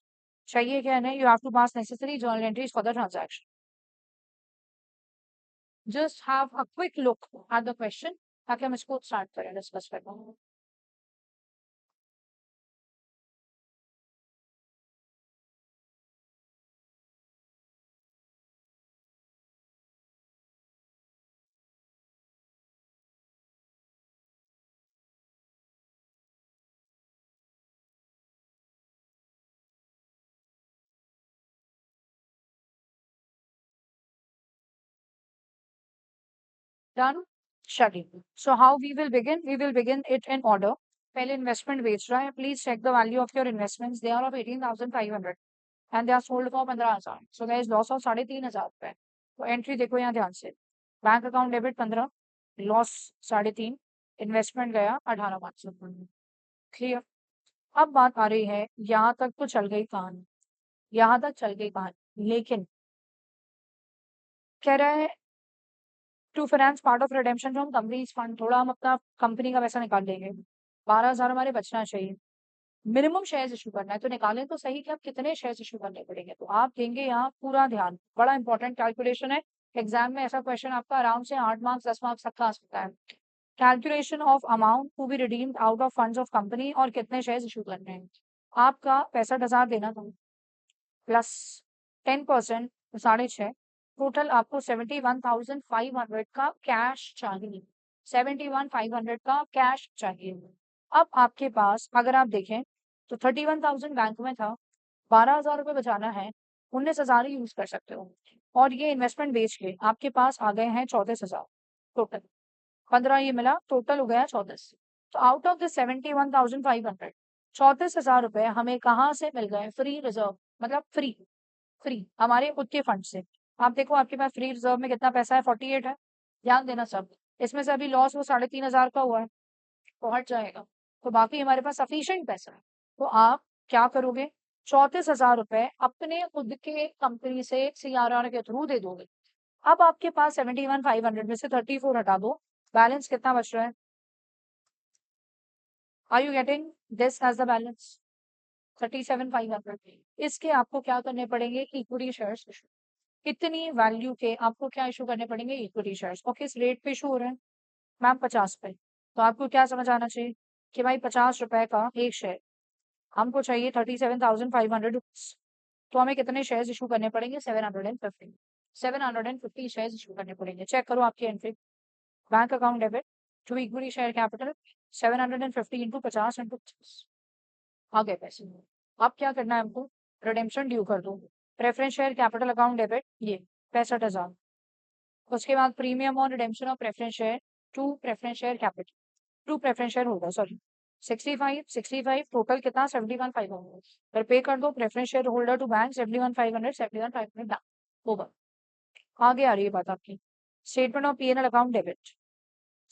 चाहिए क्या नहीं, you have to pass necessary journal entries for the transaction. Just have a quick look at the question ताकि हम इसको स्टार्ट करें डिस्कस करना। Done? Study. So how we will begin? We will begin it in order. पहले investment बेच रहा है, please check the value of your investments, they are of 18,500 and they are sold for 15,000, so there is loss of 3,500 रुपए। तो entry देखो यहाँ ध्यान से, bank account debit 15, loss 3.5, investment गया 18,500। क्लियर? अब बात आ रही है, यहाँ तक तो चल गई कहानी, यहाँ तक चल गई कहानी, लेकिन कह रहा है to finance part of redemption from company's fund, थोड़ा हम अपना कंपनी का पैसा निकाल लेंगे, 12,000 हमारे बचना चाहिए, मिनिमम शेयर्स इशू करना है, तो निकालें तो सही कि आप कितने शेयर्स इशू करने पड़ेंगे। तो आप देंगे यहाँ पूरा ध्यान, बड़ा इंपॉर्टेंट कैलकुलेशन है, एग्जाम में ऐसा क्वेश्चन आपका आराम से 8 मार्क्स 10 मार्क्स तक का आ सकता है। Calculation of amount to be redeemed out of funds of company, और कितने शेयर्स इशू करने हैं। आपका 65,000 देना था प्लस 10% 6.5, टोटल आपको 71,500 का कैश चाहिए, 71,500 का कैश चाहिए। अब आपके पास अगर आप देखें तो 31,000 बैंक में था, 12,000 रुपये बचाना है, 19,000 ही यूज कर सकते हो, और ये इन्वेस्टमेंट बेच के आपके पास आ गए हैं 34,000 टोटल, 15 ये मिला, टोटल हो गया 34। तो आउट ऑफ दिस 71,500, 34,000 रुपए हमें कहाँ से मिल गए? फ्री रिजर्व, मतलब फ्री, फ्री हमारे खुद के फंड से। आप देखो आपके पास फ्री रिजर्व में कितना पैसा है? 48 है। ध्यान देना सब, इसमें से अभी लॉस वो 3,500 का हुआ है, पहुंच जाएगा, तो बाकी हमारे पास सफिशियंट पैसा है। तो आप क्या करोगे? 34,000 रुपए अपने खुद के कंपनी से सीआरआर के थ्रू दे दोगे। अब आपके पास 71,500 में से 34 हटा दो, बैलेंस कितना बच रहा है? Are you getting this as the balance? 37,500। इसके आपको क्या करने पड़ेंगे? Equity shares issue. कितनी वैल्यू के आपको क्या इशू करने पड़ेंगे? Equity shares. और किस रेट पे इशू हो रहे हैं? मैम 50 पे। तो आपको क्या समझ आना चाहिए कि भाई 50 रुपए का एक शेयर, हमको चाहिए 37,500 रुपीज, तो हमें कितने शेयर्स इशू करने पड़ेंगे? 750, 750 शेयर्स इशू करने पड़ेंगे। चेक करो आपकी entry, bank account debit to equity share capital 750 into 50 into 50, आ गए पैसे। अब क्या करना है हमको? रिडेम्पशन ड्यू कर दो, preference share capital account debit ये 65,000, उसके बाद premium on redemption of preference share to preference share capital, to preference share होगा, सॉरी 65 टोटल कितना? 71,500, फिर पे कर दो preference share holder to bank 71,500, 71,500 होगा। आगे आ रही है बात आपकी, statement of PNL account debit,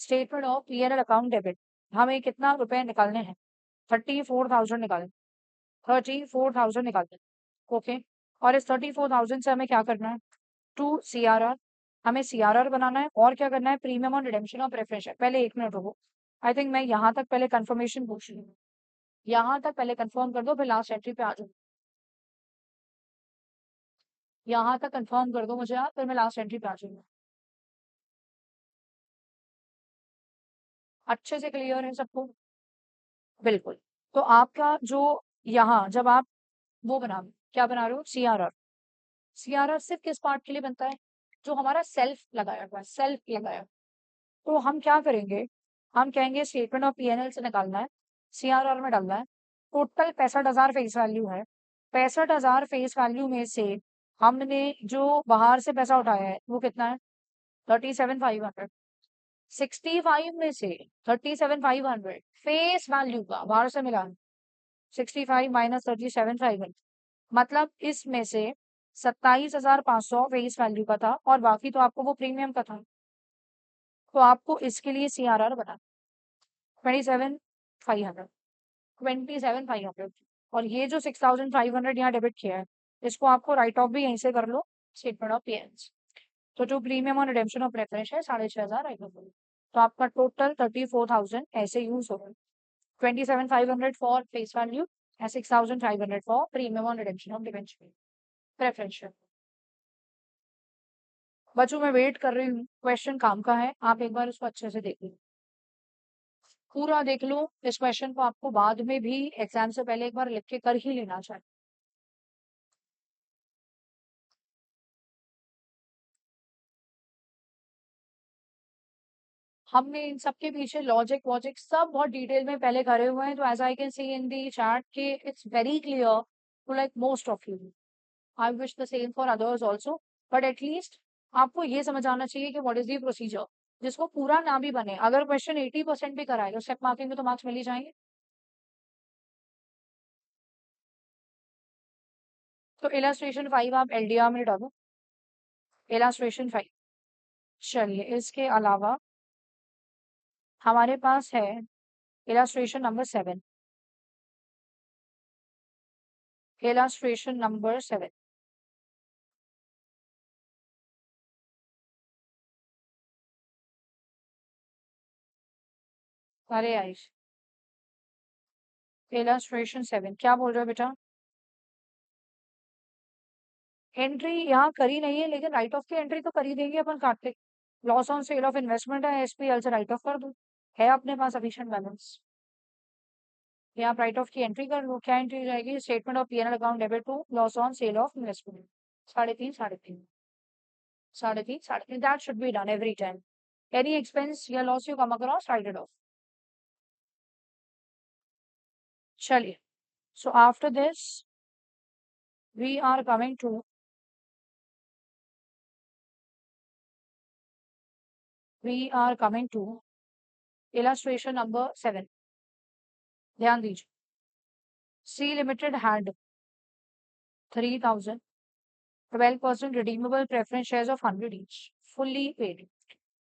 statement of PNL account debit, हमें कितना रुपए निकालने हैं? 34,000 निकालें, 34,000 निकालते हैं, ओके। और इस 34,000 से हमें क्या करना है? टू CRR, हमें CRR बनाना है और क्या करना है, premium on redemption of preference share. पहले 1 मिनट रुको, आई थिंक मैं यहाँ तक पहले कंफर्मेशन पूछ लूँ, यहाँ तक पहले कंफर्म कर दो फिर लास्ट एंट्री पे आ जाओ। यहाँ तक कंफर्म कर दो मुझे आप, फिर मैं लास्ट एंट्री पे आ जाऊंगा। अच्छे से क्लियर है सबको? बिल्कुल। तो आपका जो यहाँ जब आप वो बना, क्या बना रहे हो, CRR, CRR सिर्फ किस पार्ट के लिए बनता है, जो हमारा सेल्फ लगाया हुआ है, सेल्फ लगाया। तो हम क्या करेंगे, हम कहेंगे स्टेटमेंट ऑफ PNL से निकालना है, CRR में डालना है। टोटल 65,000 फेस वैल्यू है, 65,000 फेस वैल्यू में से हमने जो बाहर से पैसा उठाया है वो कितना है, 37,500। 65 में से 37,500 फेस वैल्यू का बाहर से मिला, 65 माइनस 37,500, मतलब इसमें से 27,500 फेस वैल्यू का था और बाकी तो आपको वो प्रीमियम का था। तो आपको इसके लिए CRR बना 27,500, 27,500। और ये जो 6,500 यहाँ डेबिट किया है, इसको आपको राइट ऑफ भी यहीं से कर लो, स्टेटमेंट ऑफ PNL। तो जो प्रीमियम और रिडेम्पशन ऑफ प्रेफरेंस है 6,500 राइट ऑफ। तो आपका टोटल 34,000 ऐसे यूज होगा, 27,500 for face value and 6,500 for premium और रिडेम्पशन ऑफ डिबेंचर प्रेफरेंस। बच्चों मैं वेट कर रही हूँ, क्वेश्चन काम का है, आप एक बार उसको अच्छे से देख लो, पूरा देख लो। इस क्वेश्चन को आपको बाद में भी एग्जाम से पहले एक बार लिख के कर ही लेना चाहिए। हमने इन सबके पीछे लॉजिक वॉजिक सब बहुत डिटेल में पहले करे हुए हैं, तो as I can see in the chat के it's very clear to like most of you. I wish the same for others also, but at least आपको ये समझ आना चाहिए कि व्हाट इज दी प्रोसीजर, जिसको पूरा ना भी बने, अगर क्वेश्चन 80% भी कराए तो स्टेप मार्किंग में तो मार्क्स मिल ही जाएंगे। तो इलास्ट्रेशन 5 आप LDR में डालो, इलास्ट्रेशन 5। चलिए इसके अलावा हमारे पास है इलास्ट्रेशन नंबर 7, इलास्ट्रेशन नंबर 7। अरे आयुष, इलास्ट्रेशन 7 क्या बोल रहे हो बेटा? एंट्री यहाँ करी नहीं है, लेकिन राइट ऑफ की एंट्री तो करी देंगे अपन Kartik. Loss on sale of investment है, SPL से राइट ऑफ कर दो, है अपने पास सफिशिएंट बैलेंस। यहाँ राइट ऑफ की एंट्री कर लो, क्या एंट्री जाएगी, statement of PNL account debit to loss on sale of investment, 3.5 3.5 3.5 3.5, that should be done every time. Any expense या loss you come across, write it off. चलिए, so after this we are coming to illustration number 7। ध्यान दीजिए, C Limited had 3,000 12% redeemable preference shares of 100 each, fully paid.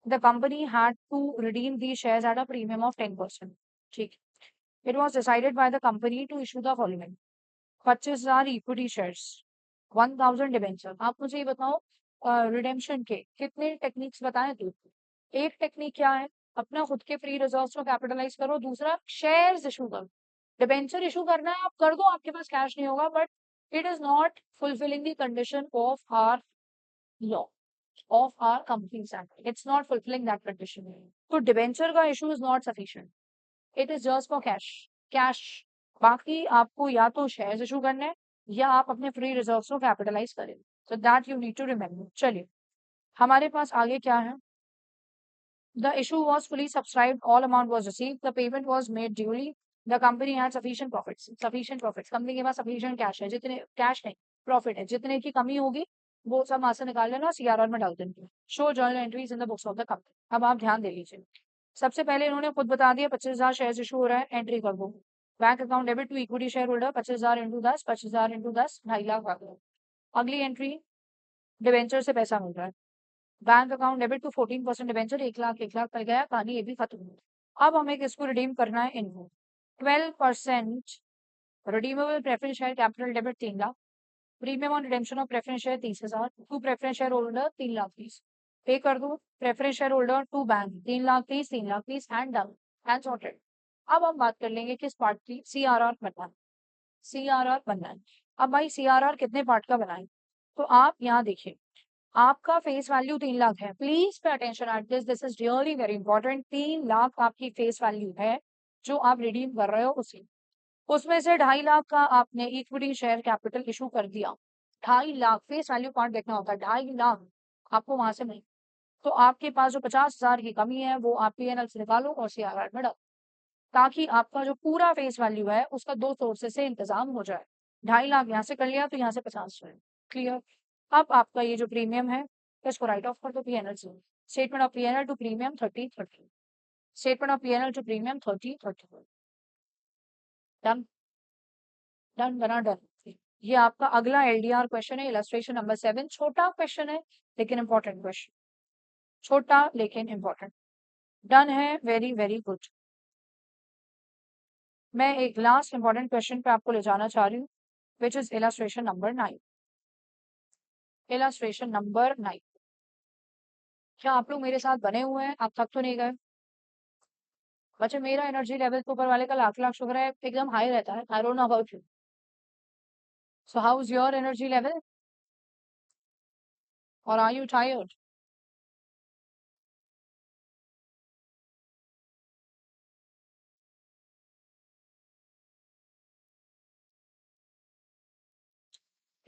The company had to redeem these shares at a premium of 10%. ठीक, it was decided by the company to issue the following: 25,000 equity shares, 1,000 debenture. आप मुझे ये बताओ, redemption के कितने techniques बताएं तो? एक टेक्निक क्या है, अपना खुद के फ्री रिजर्व्स को कैपिटलाइज करो, दूसरा शेयर्स इशू करो। डिबेंचर इशू करना है आप कर दो, आपके पास कैश नहीं होगा, but it is not fulfilling the condition of our law, of our companies act, it's not fulfilling that condition. तो डिबेंचर का issue is not sufficient, it is just for cash, cash. बाकी आपको या तो shares issue करने हैं या आप अपने फ्री रिजर्व्स को कैपिटलाइज करें, so that you need to remember। चलिए हमारे पास आगे क्या है, the issue was fully subscribed, all amount was received, the payment was made duly, the company had sufficient profits, company के पास sufficient कैश है, जितने कैश नहीं प्रॉफिट है, जितने की कमी होगी वो सब वहां से निकाल लेना, CRR में डाल देंगे, show journal entries in the books of the company. अब आप ध्यान दे लीजिए, सबसे पहले इन्होंने खुद बता दिया 25,000 शेयर इशू हो रहा है, एंट्री कर दो। Bank account debit to equity share holder, 25,000 into 10, 25,000 into 10, 2.5 lakh कर दो। अगली एंट्री, डिवेंचर से पैसा मिल रहा है, bank account debit to 14% debenture, 1 lakh 1 lakh कर गया, कहानी ये भी खत्म हुई। अब हमें किसको रिडीम करना है, इनको। 12% redeemable preference share capital debit 3 lakh, premium on redemption of preference share 30,000, to preference share holder 3,30,000 pay कर दो। Preference share holder to bank 3,30,000 3,30,000 hand down hand sorted. अब हम बात कर लेंगे किस पार्ट की, CRR बनना है। CRR बनना है। अब भाई CRR कितने पार्ट का बनाए, तो आप यहाँ देखिए, आपका फेस वैल्यू 3 लाख है। Please pay attention at this is really very important. 3 lakh आपकी फेस वैल्यू है जो आप रिडीम कर रहे हो उसी, उसमें से 2.5 लाख का आपने इक्विटी शेयर कैपिटल इशू कर दिया। 2.5 लाख फेस वैल्यू पार्ट देखना होता है, 2.5 लाख आपको वहां से मिले। तो आपके पास जो 50,000 की कमी है वो आप PNL से निकालो और CRR में डालो, ताकि आपका जो पूरा फेस वैल्यू है उसका 2 सोर्सेस से इंतजाम हो जाए। 2.5 लाख यहाँ से कर लिया तो यहाँ से 50 जाए। क्लियर। अब आपका ये जो प्रीमियम है इसको राइट ऑफ कर दो PNL से। Statement of PNL to premium 30/30, statement of PNL to premium 30/30। Done, done बना डन। ये आपका अगला LDR क्वेश्चन है, इलस्ट्रेशन नंबर 7। छोटा क्वेश्चन है लेकिन इंपॉर्टेंट क्वेश्चन, छोटा लेकिन इंपॉर्टेंट। डन है, वेरी वेरी गुड। मैं एक लास्ट इंपॉर्टेंट क्वेश्चन पे आपको ले जाना चाह रही हूँ, which is illustration number 9। Illustration number 9। क्या आप लोग मेरे साथ बने हुए हैं, आप थक तो नहीं गए? बच्चे मेरा एनर्जी लेवल तो ऊपर वाले का लाख लाख शुक्र है एकदम हाई रहता है। I don't know about you, so how is your energy level, और आर यू टायर्ड?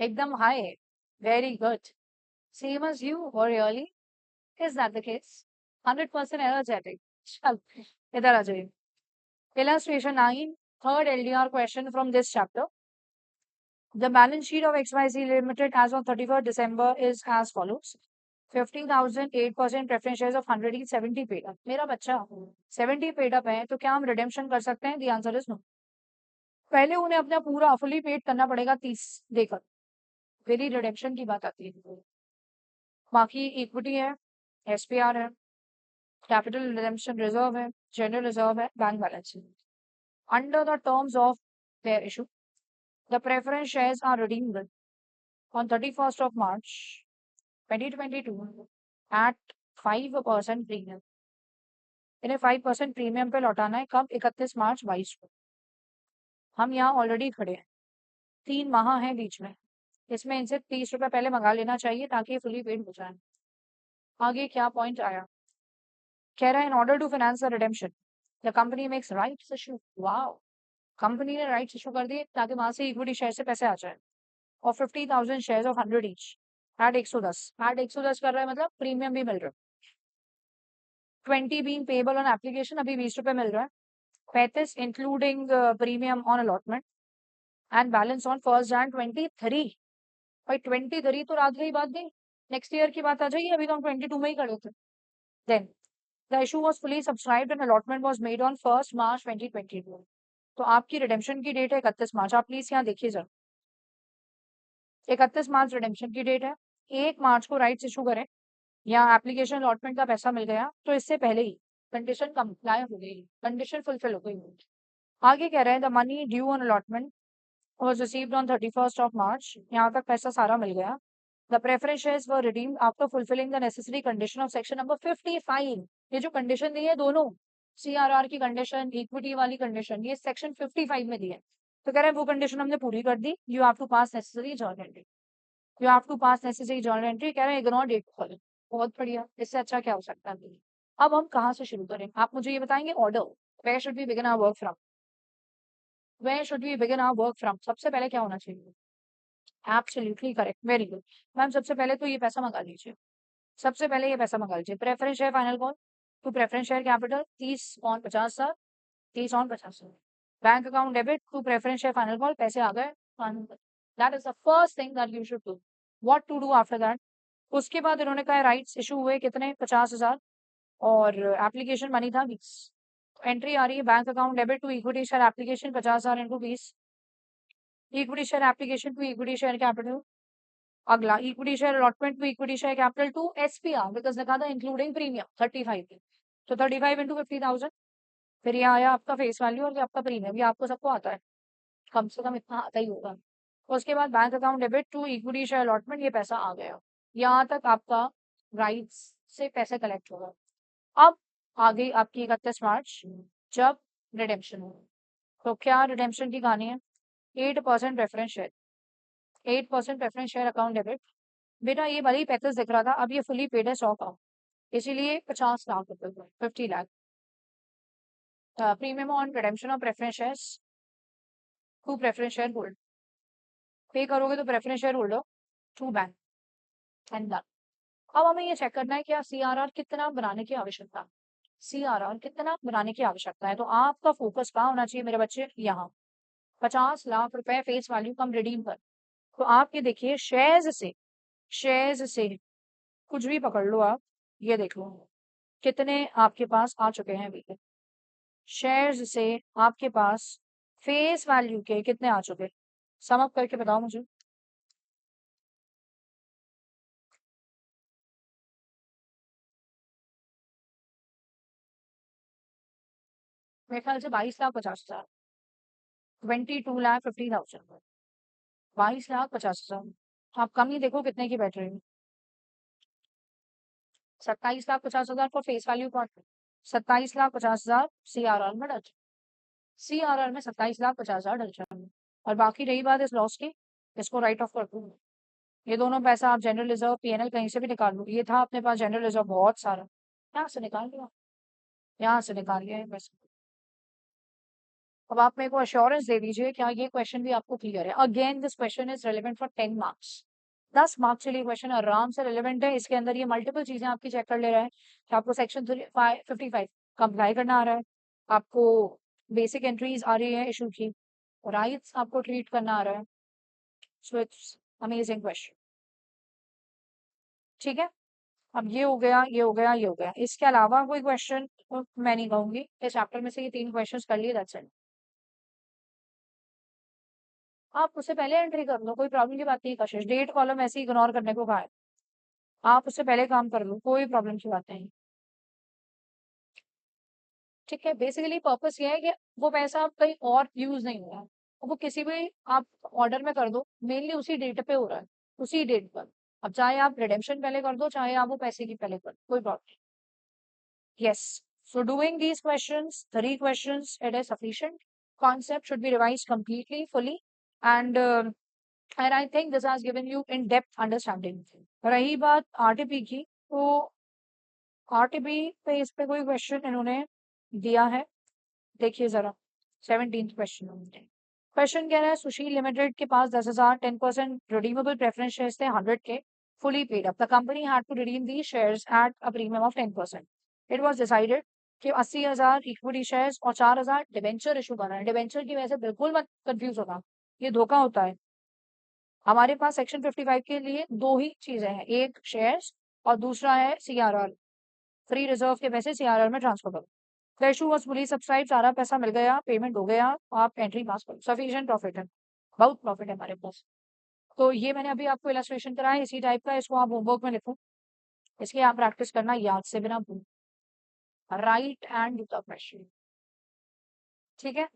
एकदम high, very good. Same as you और really, is that the case? 100% energetic. चल इधर आ जाइए। Illustration 9, third LDR question from this chapter. The balance sheet of XYZ Limited as on 31st December is as follows. 50,000, 8% preference shares of 100 each, 70 paid up. मेरा बच्चा 70 paid up है तो क्या हम redemption कर सकते हैं? The answer is no. पहले उन्हें अपना पूरा फुली पेड करना पड़ेगा 30 देकर, फिर ही रिडेम्पशन की बात आती है। बाकी इक्विटी है, SPR है, कैपिटल रिडेम्पशन रिजर्व है, जनरल रिजर्व है, बैंक बैलेंस है। Under the terms of their issue, the preference shares are redeemed on 31st of March 2022 at 5% premium. इन्हें 5% प्रीमियम पे लौटाना है कब? 31 मार्च 22 को। हम यहाँ ऑलरेडी खड़े हैं, 3 माह है बीच में, इसमें इनसे 30 रुपए पहले मंगा लेना चाहिए ताकि ये फुली पेड हो जाए। आगे क्या पॉइंट आया, कह रहा है in order to finance the redemption the company makes rights issue. Wow, company ने राइट्स इशू कर दिए ताकि वहां से इक्विटी शेयर से पैसे आ जाए। और 50,000 shares of 100 each at 110, at 110 कर रहा है मतलब प्रीमियम भी मिल रहा है। 20 बीइंग पेबल ऑन एप्लीकेशन, अभी 20 रुपए मिल रहा है। 35 including premium on allotment and balance on 1st Jan 23। भाई 23 तो रात गई बात गई, नेक्स्ट ईयर की बात आ जाएगी, अभी तो हम 22 में ही खड़े थे। Then the issue was fully subscribed and allotment was made on 1st March 2022। तो आपकी रिडेम्पशन की डेट है 31 मार्च। आप प्लीज यहाँ देखिए जरा, 31 मार्च रिडेम्पशन की डेट है। 1 मार्च को राइट्स इशू करें या एप्लीकेशन अलॉटमेंट का पैसा मिल गया तो इससे पहले ही कंडीशन कंप्लाई हो गई, कंडीशन फुलफिल हो गई। आगे कह रहे हैं the money due on allotment was received on 31st of March। यहाँ तक पैसा सारा मिल गया। The preference shares were redeemed after fulfilling the necessary condition of section number 55। ये जो कंडीशन दी है दोनों, CRR की कंडीशन, इक्विटी वाली कंडीशन, ये सेक्शन 55 में दी है। तो कह रहे हैं वो कंडीशन हमने पूरी कर दी। You have to pass necessary journal entry, you have to pass necessary journal entry. कह रहे हैं इग्नोर डेट फॉलो। बहुत बढ़िया, इससे अच्छा क्या हो सकता है। अब हम कहाँ से शुरू करें, आप मुझे ये बताएंगे order, where should we begin our work from, where should we begin our work from. सबसे पहले क्या होना चाहिए? Absolutely correct, very good ma'am. सबसे पहले तो ये पैसा मंगा लीजिए, सबसे पहले ये पैसा मंगा लीजिए। Preference share final call to preference share capital 30/50, 30/50। Bank account debit to preference share final call, पैसे आ गए। That is the first thing that you should do. What to do after that? उसके बाद इन्होंने कहा राइट्स इशू हुए कितने? 50,000 और एप्लीकेशन मनी था 20। एंट्री आ रही है bank account debit to equity share application 50,000 into 20, equity share application to equity share capital. अगला equity share allotment to equity share capital to SPR, because लिखा था इंक्लूडिंग प्रीमियम 35। तो 35 इंटू 50,000। फिर ये आया आपका फेस वैल्यू और ये आपका प्रीमियम, ये आपको सबको आता है, कम से कम इतना आता ही होगा। उसके बाद bank account debit to equity share allotment, ये पैसा आ गया। यहाँ तक आपका राइट्स से पैसे कलेक्ट होगा। अब आ गई आपकी 31 मार्च, जब रिडेम्पशन हो। तो क्या रिडेम्पशन की कहानी है? 8% preference share, 8% preference share account debit. बेटा ये भले ही 35 दिख रहा था, अब ये फुली पेड है 100 का, इसीलिए 50 लाख रुपए, 50 lakh. Premium on redemption of preference shares to preference share hold, pay करोगे तो preference share holder to bank and done. अब हमें ये चेक करना है कि सीआरआर कितना बनाने की आवश्यकता, सीआरआर कितना बनाने की आवश्यकता है। तो आपका फोकस कहाँ होना चाहिए मेरे बच्चे? यहाँ 50 लाख रुपए फेस वैल्यू कम रिडीम पर। तो आप ये देखिए, शेयर्स से कुछ भी पकड़ लो आप, ये देख लो कितने आपके पास आ चुके हैं अभी तक। शेयर्स से आपके पास फेस वैल्यू के कितने आ चुके, सम अप करके बताओ मुझे। मेरे ख्याल से 22,50,000, 22,50,000, 22,50,000। आप कम ही देखो कितने की बैठ रही है। 27,50,000 फॉर फेस वैल्यू कॉट, 27,50,000 सीआरआर में डल, सीआरआर में 27,50,000 डल जाएंगे। और बाकी रही बात इस लॉस की, इसको राइट ऑफ कर दूंगा। ये दोनों पैसा आप जनरल रिजर्व पीएनएल कहीं से भी निकाल लो, ये था अपने पास जनरल रिजर्व बहुत सारा, यहाँ से निकाल लिया, यहाँ से निकाल लिया है पैसा। अब आप मेरे को अश्योरेंस दे दीजिए क्या ये क्वेश्चन भी आपको क्लियर है? Again this question is relevant for 10 marks, 10 marks के लिए क्वेश्चन आराम से रिलेवेंट है। इसके अंदर ये मल्टीपल चीजें आपकी चेक कर ले रहा है कि आपको सेक्शन 55 कंप्लाई करना आ रहा है, आपको बेसिक एंट्रीज आ रही है इशू की, राइट्स आपको ट्रीट करना आ रहा है। So it's amazing question. ठीक है, अब ये हो गया, ये हो गया, ये हो गया। इसके अलावा कोई क्वेश्चन मैं नहीं कहूंगी, इस चैप्टर में से ये 3 क्वेश्चन कर लिए, दैट्स इट। आप उससे पहले एंट्री कर लो, कोई प्रॉब्लम की बात नहीं। कशिश डेट कॉलम ऐसे इग्नोर करने को कहा है, आप उससे पहले काम कर लो, कोई प्रॉब्लम की बात नहीं। ठीक है, बेसिकली पर्पस ये है कि वो पैसा आप कहीं और यूज नहीं हो रहा है, वो किसी भी आप ऑर्डर में कर दो, मेनली उसी डेट पे हो रहा है, उसी डेट पर। अब चाहे आप रिडेम्पशन पहले कर दो, चाहे आप वो पैसे की पहले कर दो, कोई problem. Yes. So doing these questions, 3 questions, it is sufficient. Concept should be revised completely, fully, and I think this has given you in-depth understanding. रही बात आरटीपी की, तो आरटीपी पे इस पे कोई क्वेश्चन इन्होंने दिया है, देखिए जरा। 17th क्वेश्चन, क्वेश्चन कह रहा है सुशील लिमिटेड के पास 10,000 10% रिडीमेबल प्रेफरेंस शेयर्स थे 100 के, fully paid up. The company had to redeem these shares at a premium of 10%. It was decided कि 80,000 इक्विटी शेयर्स और 4,000 डिबेंचर इशू करना है। डिबेंचर की वजह से बिल्कुल मत कंफ्यूज होना, ये धोखा होता है। हमारे पास सेक्शन 55 के लिए दो ही चीजें हैं, एक शेयर्स और दूसरा है सीआरआर, फ्री रिजर्व के पैसे सीआरआर में ट्रांसफर करो। The issue was fully subscribe, सारा पैसा मिल गया, पेमेंट हो गया, आप एंट्री पास करो, सफिशिएंट प्रॉफिट है, बहुत प्रॉफिट है हमारे पास। तो ये मैंने अभी आपको इलस्ट्रेशन कराया इसी टाइप का, इसको आप होमवर्क में लिखो, इसकी आप प्रैक्टिस करना याद से बिना भूल, राइट एंड द क्वेश्चन। ठीक है,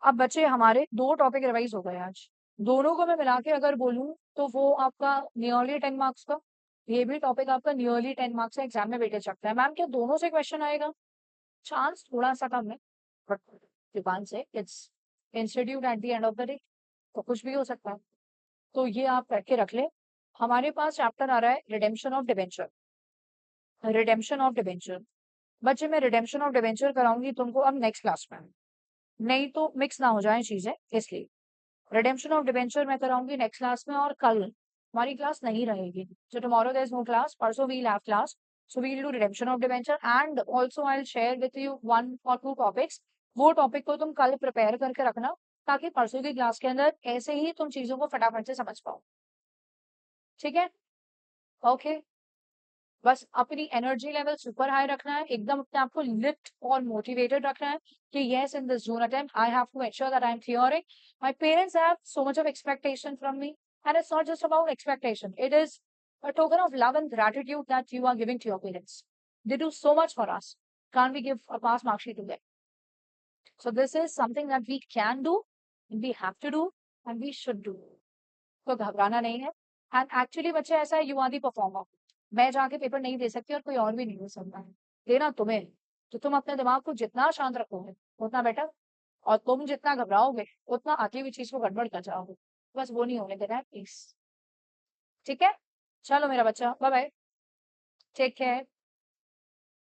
अब बच्चे हमारे 2 टॉपिक रिवाइज हो गए आज, दोनों को मैं मिला के अगर बोलूं तो वो आपका नियरली 10 मार्क्स का, ये भी टॉपिक आपका नियरली 10 मार्क्स का एग्जाम में वेटेज सकता है। मैम क्या दोनों से क्वेश्चन आएगा? चांस थोड़ा सा कम है, बट दुकान से it's institute at the end of the day, तो कुछ भी हो सकता है। तो ये आप करके रख ले। हमारे पास चैप्टर आ रहा है redemption of debenture, redemption of debenture. बच्चे मैं रिडेम्पशन ऑफ डिबेंचर कराऊंगी तुमको अब नेक्स्ट क्लास में, नहीं तो मिक्स ना हो जाए चीजें, इसलिए रिडेम्पशन ऑफ डिबेंचर मैं कराऊंगी नेक्स्ट क्लास में। और कल हमारी क्लास नहीं रहेगी, so tomorrow there is no class, परसों we'll have class, so we'll do redemption of debenture and also I'll share with you 1 or 2 topics। वो टॉपिक को तुम कल प्रिपेयर करके रखना, ताकि परसों की क्लास के अंदर ऐसे ही तुम चीजों को फटाफट से समझ पाओ। ठीक है, ओके। बस अपनी एनर्जी लेवल सुपर हाई रखना है, एकदम अपने आप को लिफ्ट और मोटिवेटेड रखना है कि yes in this June attempt I have to ensure that I am clearing. My parents have so much of expectation from me, and it's not just about expectation, it is a token of love and gratitude that you are giving to your parents. They do so much for us, can't we give a pass mark sheet to them? So this is something that we can do, and we have to do, and we should do. तो घबराना नहीं है। And actually बच्चे ऐसा है, you are the performer. मैं जाके paper नहीं दे सकती और कोई और भी नहीं दे सकता है। देना तुम्हें है। तो तुम अपने दिमाग को जितना शांत रखोगे उतना बेटर, और तुम जितना घबराओगे उतना आती हुई चीज को गड़बड़ कर जाओगे। बस वो नहीं होने देना है प्लीज। ठीक है, चलो मेरा बच्चा, बाय बाय, टेक केयर।